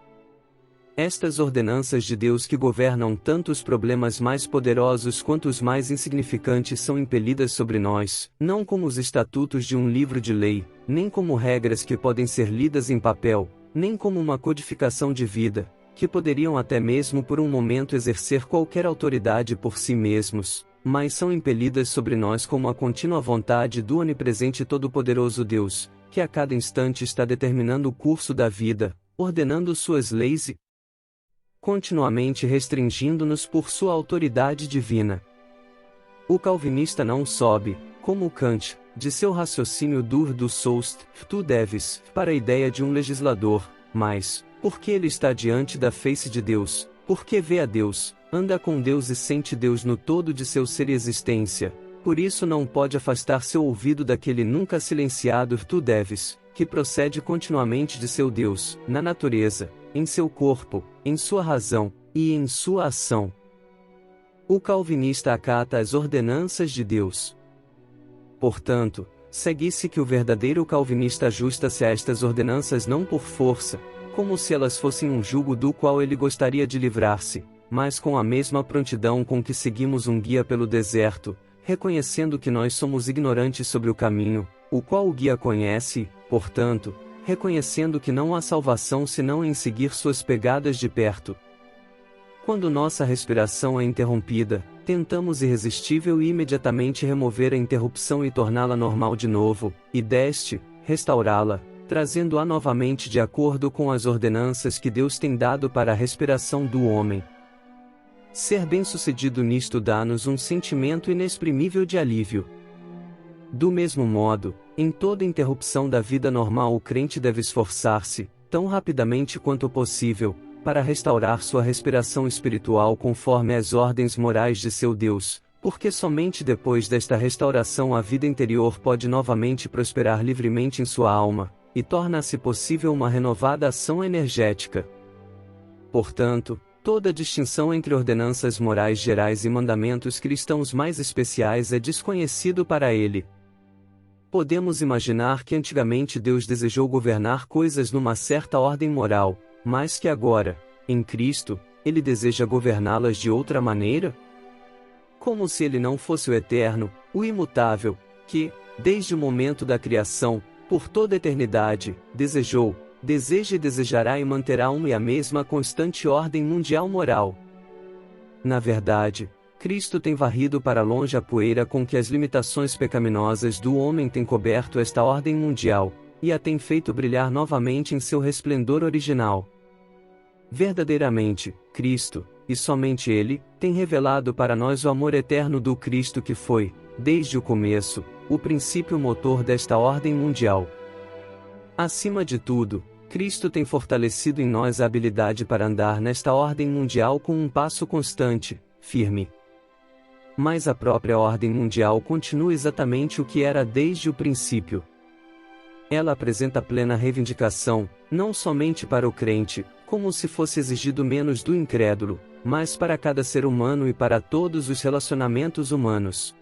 Estas ordenanças de Deus que governam tanto os problemas mais poderosos quanto os mais insignificantes são impelidas sobre nós, não como os estatutos de um livro de lei, nem como regras que podem ser lidas em papel, nem como uma codificação de vida, que poderiam até mesmo por um momento exercer qualquer autoridade por si mesmos, mas são impelidas sobre nós como a contínua vontade do onipresente e todo-poderoso Deus, que a cada instante está determinando o curso da vida, ordenando suas leis e continuamente restringindo-nos por sua autoridade divina. O calvinista não sobe, como Kant, de seu raciocínio do soust, tu deves, para a ideia de um legislador, mas, porque ele está diante da face de Deus, porque vê a Deus, anda com Deus e sente Deus no todo de seu ser e existência, por isso não pode afastar seu ouvido daquele nunca silenciado tu deves, que procede continuamente de seu Deus, na natureza, em seu corpo, em sua razão, e em sua ação. O calvinista acata as ordenanças de Deus. Portanto, segue-se que o verdadeiro calvinista ajusta-se a estas ordenanças não por força, como se elas fossem um jugo do qual ele gostaria de livrar-se, mas com a mesma prontidão com que seguimos um guia pelo deserto, reconhecendo que nós somos ignorantes sobre o caminho, o qual o guia conhece e, portanto, reconhecendo que não há salvação senão em seguir suas pegadas de perto. Quando nossa respiração é interrompida, tentamos irresistível e imediatamente remover a interrupção e torná-la normal de novo, e restaurá-la, trazendo-a novamente de acordo com as ordenanças que Deus tem dado para a respiração do homem. Ser bem-sucedido nisto dá-nos um sentimento inexprimível de alívio. Do mesmo modo, em toda interrupção da vida normal o crente deve esforçar-se, tão rapidamente quanto possível, para restaurar sua respiração espiritual conforme as ordens morais de seu Deus, porque somente depois desta restauração a vida interior pode novamente prosperar livremente em sua alma, e torna-se possível uma renovada ação energética. Portanto, toda distinção entre ordenanças morais gerais e mandamentos cristãos mais especiais é desconhecido para ele. Podemos imaginar que antigamente Deus desejou governar coisas numa certa ordem moral, mas que agora, em Cristo, Ele deseja governá-las de outra maneira? Como se Ele não fosse o eterno, o imutável, que, desde o momento da criação, por toda a eternidade, desejou, deseja e desejará e manterá uma e a mesma constante ordem mundial moral. Na verdade, Cristo tem varrido para longe a poeira com que as limitações pecaminosas do homem têm coberto esta ordem mundial, e a tem feito brilhar novamente em seu resplendor original. Verdadeiramente, Cristo, e somente Ele, tem revelado para nós o amor eterno do Cristo que foi, desde o começo, o princípio motor desta ordem mundial. Acima de tudo, Cristo tem fortalecido em nós a habilidade para andar nesta ordem mundial com um passo constante, firme. Mas a própria ordem mundial continua exatamente o que era desde o princípio. Ela apresenta plena reivindicação, não somente para o crente, como se fosse exigido menos do incrédulo, mas para cada ser humano e para todos os relacionamentos humanos.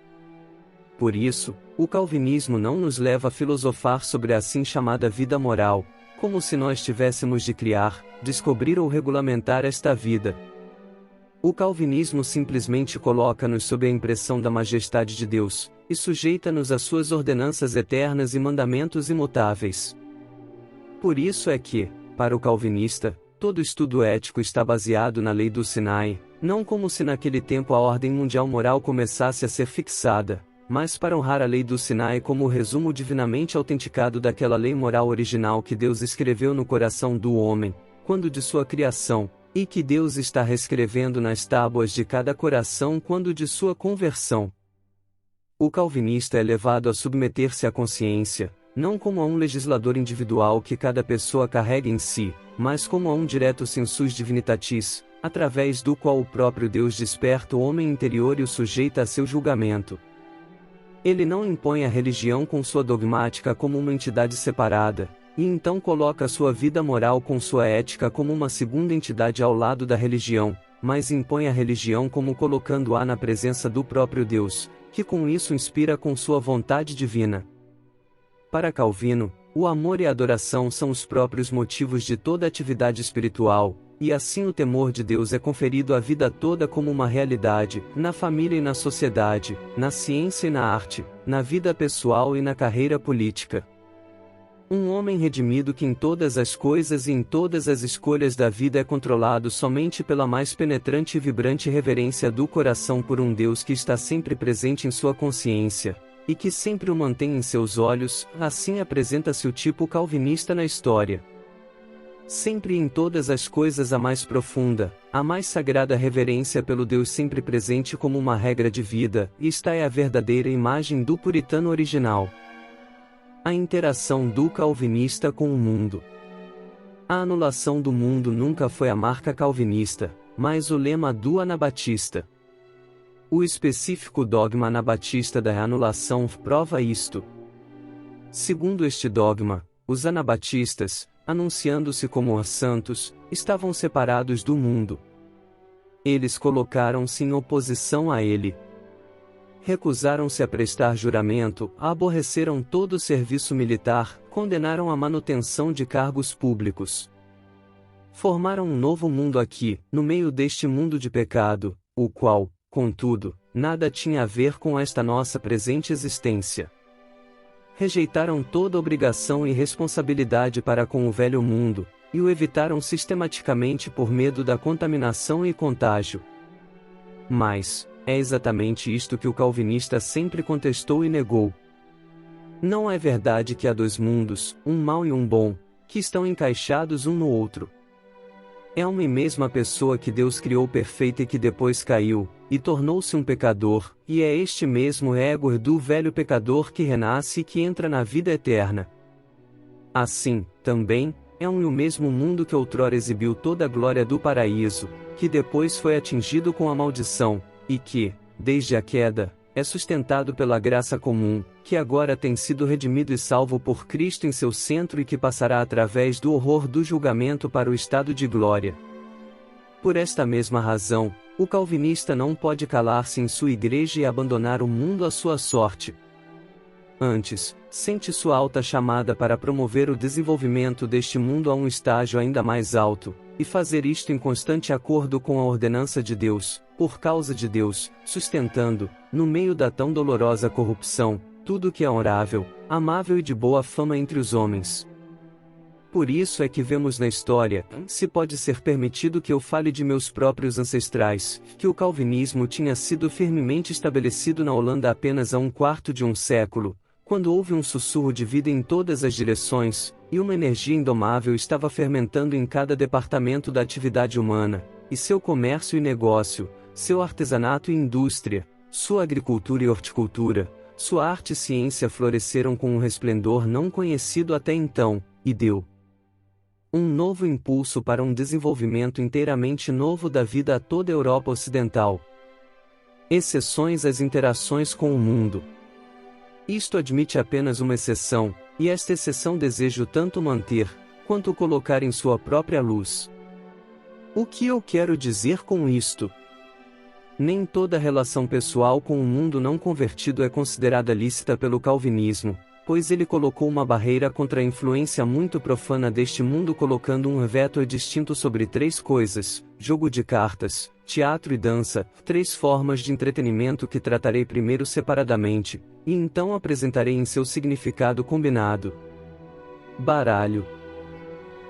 Por isso, O calvinismo não nos leva a filosofar sobre a assim chamada vida moral, como se nós tivéssemos de criar, descobrir ou regulamentar esta vida. O calvinismo simplesmente coloca-nos sob a impressão da majestade de Deus, e sujeita-nos às suas ordenanças eternas e mandamentos imutáveis. Por isso é que, para o calvinista, todo estudo ético está baseado na lei do Sinai, não como se naquele tempo a ordem mundial moral começasse a ser fixada, mas para honrar a lei do Sinai como o resumo divinamente autenticado daquela lei moral original que Deus escreveu no coração do homem, quando de sua criação, e que Deus está reescrevendo nas tábuas de cada coração quando de sua conversão. O calvinista é levado a submeter-se à consciência, não como a um legislador individual que cada pessoa carrega em si, mas como a um direto sensus divinitatis, através do qual o próprio Deus desperta o homem interior e o sujeita a seu julgamento. Ele não impõe a religião com sua dogmática como uma entidade separada, e então coloca sua vida moral com sua ética como uma segunda entidade ao lado da religião, mas impõe a religião como colocando-a na presença do próprio Deus, que com isso inspira com sua vontade divina. Para Calvino, o amor e a adoração são os próprios motivos de toda atividade espiritual, e assim o temor de Deus é conferido à vida toda como uma realidade, na família e na sociedade, na ciência e na arte, na vida pessoal e na carreira política. Um homem redimido que em todas as coisas e em todas as escolhas da vida é controlado somente pela mais penetrante e vibrante reverência do coração por um Deus que está sempre presente em sua consciência, e que sempre o mantém em seus olhos, assim apresenta-se o tipo calvinista na história. Sempre e em todas as coisas a mais profunda, a mais sagrada reverência pelo Deus sempre presente como uma regra de vida, e esta é a verdadeira imagem do puritano original. A interação do calvinista com o mundo. A anulação do mundo nunca foi a marca calvinista, mas o lema do anabatista. O específico dogma anabatista da anulação prova isto. Segundo este dogma, os anabatistas, anunciando-se como os santos, estavam separados do mundo. Eles colocaram-se em oposição a ele. Recusaram-se a prestar juramento, aborreceram todo o serviço militar, condenaram a manutenção de cargos públicos. Formaram um novo mundo aqui, no meio deste mundo de pecado, o qual, contudo, nada tinha a ver com esta nossa presente existência. Rejeitaram toda obrigação e responsabilidade para com o velho mundo, e o evitaram sistematicamente por medo da contaminação e contágio. Mas, é exatamente isto que o calvinista sempre contestou e negou. Não é verdade que há dois mundos, um mau e um bom, que estão encaixados um no outro. É uma e mesma pessoa que Deus criou perfeita e que depois caiu, e tornou-se um pecador, e é este mesmo ego do velho pecador que renasce e que entra na vida eterna. Assim, também, é um e o mesmo mundo que outrora exibiu toda a glória do paraíso, que depois foi atingido com a maldição, e que, desde a queda, é sustentado pela graça comum, que agora tem sido redimido e salvo por Cristo em seu centro e que passará através do horror do julgamento para o estado de glória. Por esta mesma razão, o calvinista não pode calar-se em sua igreja e abandonar o mundo à sua sorte. Antes, sente sua alta chamada para promover o desenvolvimento deste mundo a um estágio ainda mais alto, e fazer isto em constante acordo com a ordenança de Deus, por causa de Deus, sustentando, no meio da tão dolorosa corrupção, tudo que é honorável, amável e de boa fama entre os homens. Por isso é que vemos na história, se pode ser permitido que eu fale de meus próprios ancestrais, que o calvinismo tinha sido firmemente estabelecido na Holanda apenas há um quarto de um século, quando houve um sussurro de vida em todas as direções, e uma energia indomável estava fermentando em cada departamento da atividade humana, e seu comércio e negócio, seu artesanato e indústria, sua agricultura e horticultura, sua arte e ciência floresceram com um resplendor não conhecido até então, e deu um novo impulso para um desenvolvimento inteiramente novo da vida a toda a Europa Ocidental. Exceções às interações com o mundo. Isto admite apenas uma exceção, e esta exceção desejo tanto manter, quanto colocar em sua própria luz. O que eu quero dizer com isto? Nem toda relação pessoal com o mundo não convertido é considerada lícita pelo calvinismo, pois ele colocou uma barreira contra a influência muito profana deste mundo, colocando um veto distinto sobre três coisas: jogo de cartas, teatro e dança, três formas de entretenimento que tratarei primeiro separadamente, e então apresentarei em seu significado combinado. Baralho.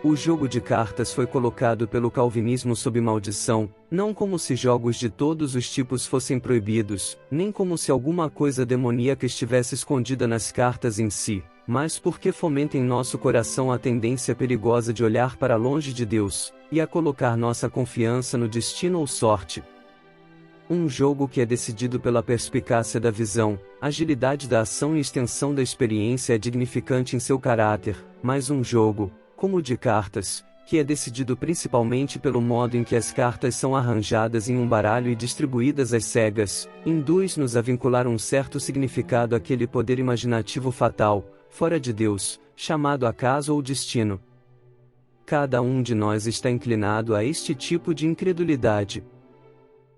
O jogo de cartas foi colocado pelo calvinismo sob maldição, não como se jogos de todos os tipos fossem proibidos, nem como se alguma coisa demoníaca estivesse escondida nas cartas em si, mas porque fomenta em nosso coração a tendência perigosa de olhar para longe de Deus, e a colocar nossa confiança no destino ou sorte. Um jogo que é decidido pela perspicácia da visão, agilidade da ação e extensão da experiência é dignificante em seu caráter, mas um jogo, como o de cartas, que é decidido principalmente pelo modo em que as cartas são arranjadas em um baralho e distribuídas às cegas, induz-nos a vincular um certo significado àquele poder imaginativo fatal, fora de Deus, chamado acaso ou destino. Cada um de nós está inclinado a este tipo de incredulidade.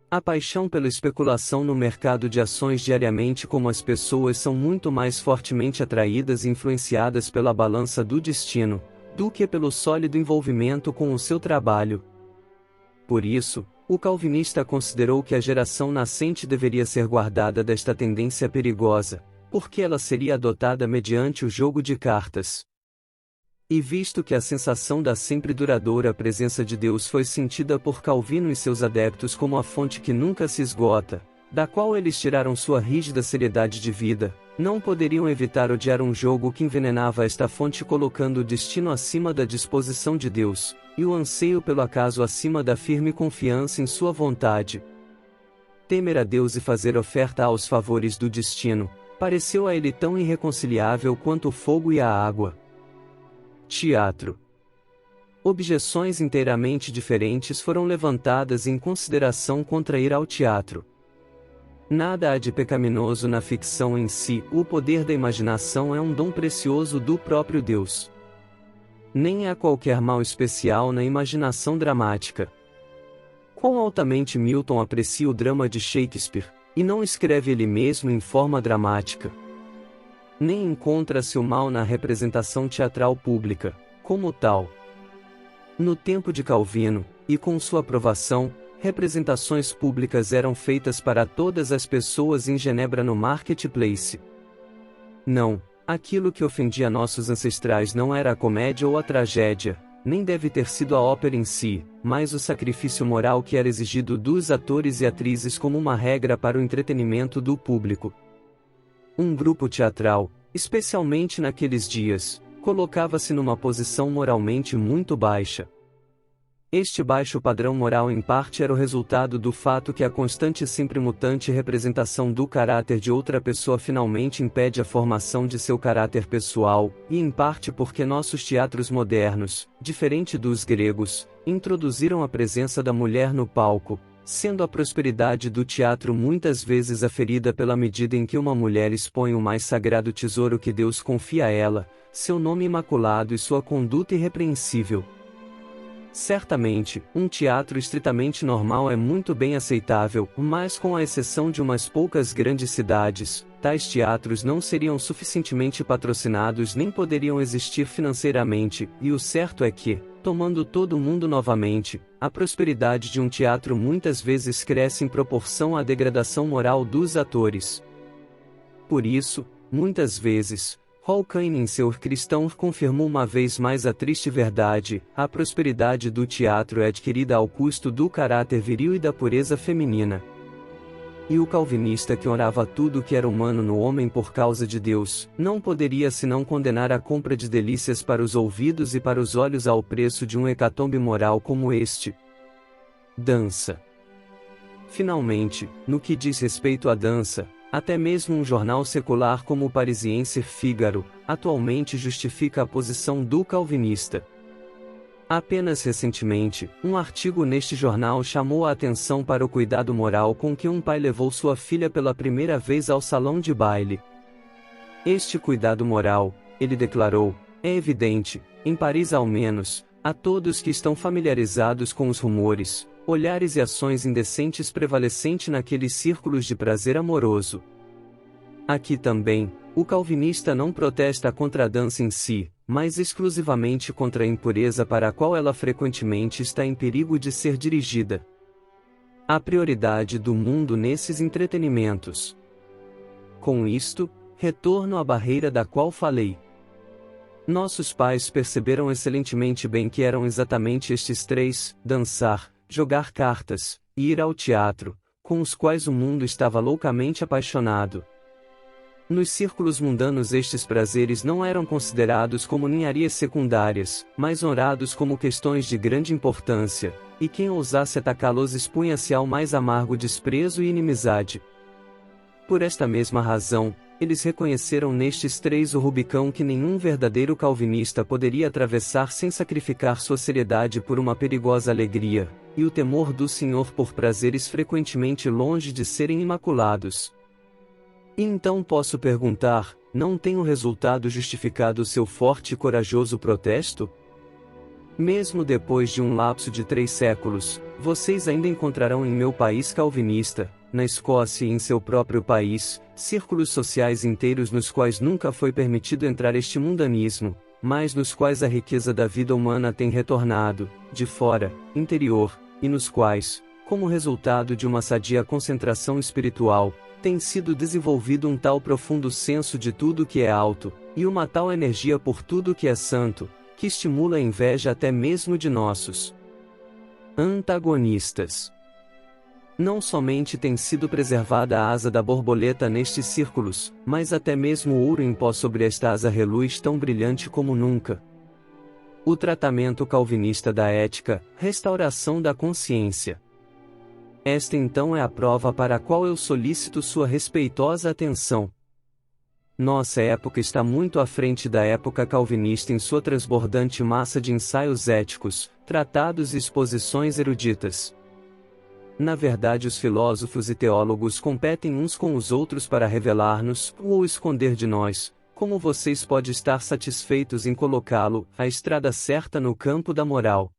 A paixão pela especulação no mercado de ações diariamente, como as pessoas são muito mais fortemente atraídas e influenciadas pela balança do destino, do que pelo sólido envolvimento com o seu trabalho. Por isso, o calvinista considerou que a geração nascente deveria ser guardada desta tendência perigosa, porque ela seria adotada mediante o jogo de cartas. E visto que a sensação da sempre duradoura presença de Deus foi sentida por Calvino e seus adeptos como a fonte que nunca se esgota, da qual eles tiraram sua rígida seriedade de vida, não poderiam evitar odiar um jogo que envenenava esta fonte, colocando o destino acima da disposição de Deus, e o anseio pelo acaso acima da firme confiança em sua vontade. Temer a Deus e fazer oferta aos favores do destino, pareceu a ele tão irreconciliável quanto o fogo e a água. Teatro. Objeções inteiramente diferentes foram levantadas em consideração contra ir ao teatro. Nada há de pecaminoso na ficção em si, o poder da imaginação é um dom precioso do próprio Deus. Nem há qualquer mal especial na imaginação dramática. Quão altamente Milton aprecia o drama de Shakespeare, e não escreve ele mesmo em forma dramática. Nem encontra-se o mal na representação teatral pública, como tal. No tempo de Calvino, e com sua aprovação, representações públicas eram feitas para todas as pessoas em Genebra no Marketplace. Não, aquilo que ofendia nossos ancestrais não era a comédia ou a tragédia, nem deve ter sido a ópera em si, mas o sacrifício moral que era exigido dos atores e atrizes como uma regra para o entretenimento do público. Um grupo teatral, especialmente naqueles dias, colocava-se numa posição moralmente muito baixa. Este baixo padrão moral em parte era o resultado do fato que a constante e sempre mutante representação do caráter de outra pessoa finalmente impede a formação de seu caráter pessoal, e em parte porque nossos teatros modernos, diferente dos gregos, introduziram a presença da mulher no palco, sendo a prosperidade do teatro muitas vezes aferida pela medida em que uma mulher expõe o mais sagrado tesouro que Deus confia a ela, seu nome imaculado e sua conduta irrepreensível. Certamente, um teatro estritamente normal é muito bem aceitável, mas com a exceção de umas poucas grandes cidades, tais teatros não seriam suficientemente patrocinados nem poderiam existir financeiramente, e o certo é que, tomando todo o mundo novamente, a prosperidade de um teatro muitas vezes cresce em proporção à degradação moral dos atores. Por isso, muitas vezes, Hawkins em seu Cristão confirmou uma vez mais a triste verdade: a prosperidade do teatro é adquirida ao custo do caráter viril e da pureza feminina. E o calvinista que orava tudo que era humano no homem por causa de Deus, não poderia senão condenar a compra de delícias para os ouvidos e para os olhos ao preço de um hecatombe moral como este. Dança. Finalmente, no que diz respeito à dança, até mesmo um jornal secular como o parisiense Figaro, atualmente justifica a posição do calvinista. Apenas recentemente, um artigo neste jornal chamou a atenção para o cuidado moral com que um pai levou sua filha pela primeira vez ao salão de baile. Este cuidado moral, ele declarou, é evidente, em Paris ao menos, a todos que estão familiarizados com os rumores, olhares e ações indecentes prevalecente naqueles círculos de prazer amoroso. Aqui também, o calvinista não protesta contra a dança em si, mas exclusivamente contra a impureza para a qual ela frequentemente está em perigo de ser dirigida. A prioridade do mundo nesses entretenimentos. Com isto, retorno à barreira da qual falei. Nossos pais perceberam excelentemente bem que eram exatamente estes três: dançar, jogar cartas, e ir ao teatro, com os quais o mundo estava loucamente apaixonado. Nos círculos mundanos estes prazeres não eram considerados como ninharias secundárias, mas honrados como questões de grande importância, e quem ousasse atacá-los expunha-se ao mais amargo desprezo e inimizade. Por esta mesma razão, eles reconheceram nestes três o Rubicão que nenhum verdadeiro calvinista poderia atravessar sem sacrificar sua seriedade por uma perigosa alegria, e o temor do Senhor por prazeres frequentemente longe de serem imaculados. E então posso perguntar, não tem o resultado justificado seu forte e corajoso protesto? Mesmo depois de um lapso de 3 séculos, vocês ainda encontrarão em meu país calvinista, na Escócia e em seu próprio país, círculos sociais inteiros nos quais nunca foi permitido entrar este mundanismo, mas nos quais a riqueza da vida humana tem retornado, de fora, interior, e nos quais, como resultado de uma sadia concentração espiritual, tem sido desenvolvido um tal profundo senso de tudo que é alto, e uma tal energia por tudo que é santo, que estimula a inveja até mesmo de nossos antagonistas. Não somente tem sido preservada a asa da borboleta nestes círculos, mas até mesmo o ouro em pó sobre esta asa reluz tão brilhante como nunca. O tratamento calvinista da ética, restauração da consciência. Esta então é a prova para a qual eu solicito sua respeitosa atenção. Nossa época está muito à frente da época calvinista em sua transbordante massa de ensaios éticos, tratados e exposições eruditas. Na verdade, os filósofos e teólogos competem uns com os outros para revelar-nos, ou esconder de nós, como vocês podem estar satisfeitos em colocá-lo, a estrada certa no campo da moral.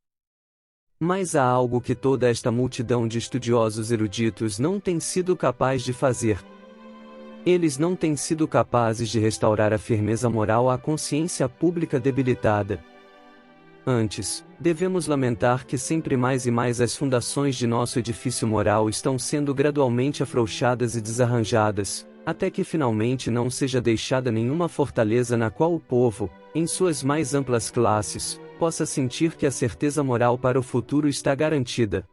Mas há algo que toda esta multidão de estudiosos eruditos não tem sido capaz de fazer. Eles não têm sido capazes de restaurar a firmeza moral à consciência pública debilitada. Antes, devemos lamentar que sempre mais e mais as fundações de nosso edifício moral estão sendo gradualmente afrouxadas e desarranjadas, até que finalmente não seja deixada nenhuma fortaleza na qual o povo, em suas mais amplas classes, possa sentir que a certeza moral para o futuro está garantida.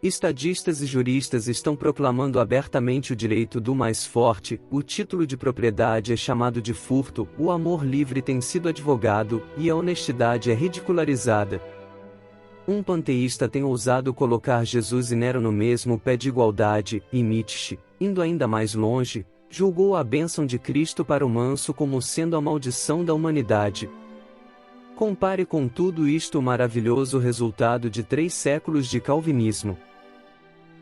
Estadistas e juristas estão proclamando abertamente o direito do mais forte, o título de propriedade é chamado de furto, o amor livre tem sido advogado, e a honestidade é ridicularizada. Um panteísta tem ousado colocar Jesus e Nero no mesmo pé de igualdade, e Nietzsche, indo ainda mais longe, julgou a bênção de Cristo para o manso como sendo a maldição da humanidade. Compare com tudo isto o maravilhoso resultado de 3 séculos de calvinismo.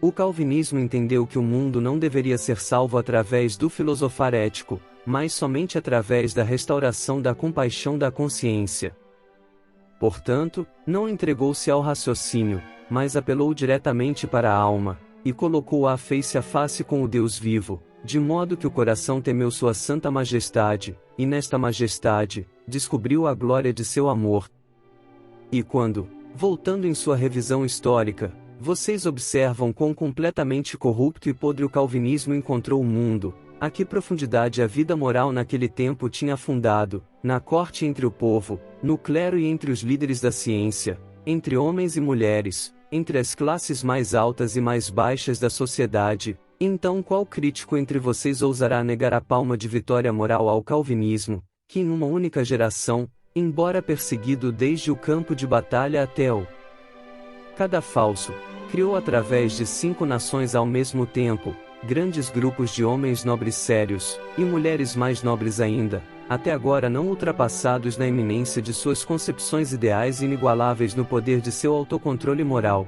O calvinismo entendeu que o mundo não deveria ser salvo através do filosofar ético, mas somente através da restauração da compaixão da consciência. Portanto, não entregou-se ao raciocínio, mas apelou diretamente para a alma, e colocou-a face a face com o Deus vivo, de modo que o coração temeu sua santa majestade, e nesta majestade, descobriu a glória de seu amor. E quando, voltando em sua revisão histórica, vocês observam quão completamente corrupto e podre o calvinismo encontrou o mundo, a que profundidade a vida moral naquele tempo tinha afundado, na corte entre o povo, no clero e entre os líderes da ciência, entre homens e mulheres, entre as classes mais altas e mais baixas da sociedade, então qual crítico entre vocês ousará negar a palma de vitória moral ao calvinismo, que em uma única geração, embora perseguido desde o campo de batalha até o cadafalso, criou através de 5 nações ao mesmo tempo, grandes grupos de homens nobres sérios, e mulheres mais nobres ainda, até agora não ultrapassados na eminência de suas concepções ideais e inigualáveis no poder de seu autocontrole moral.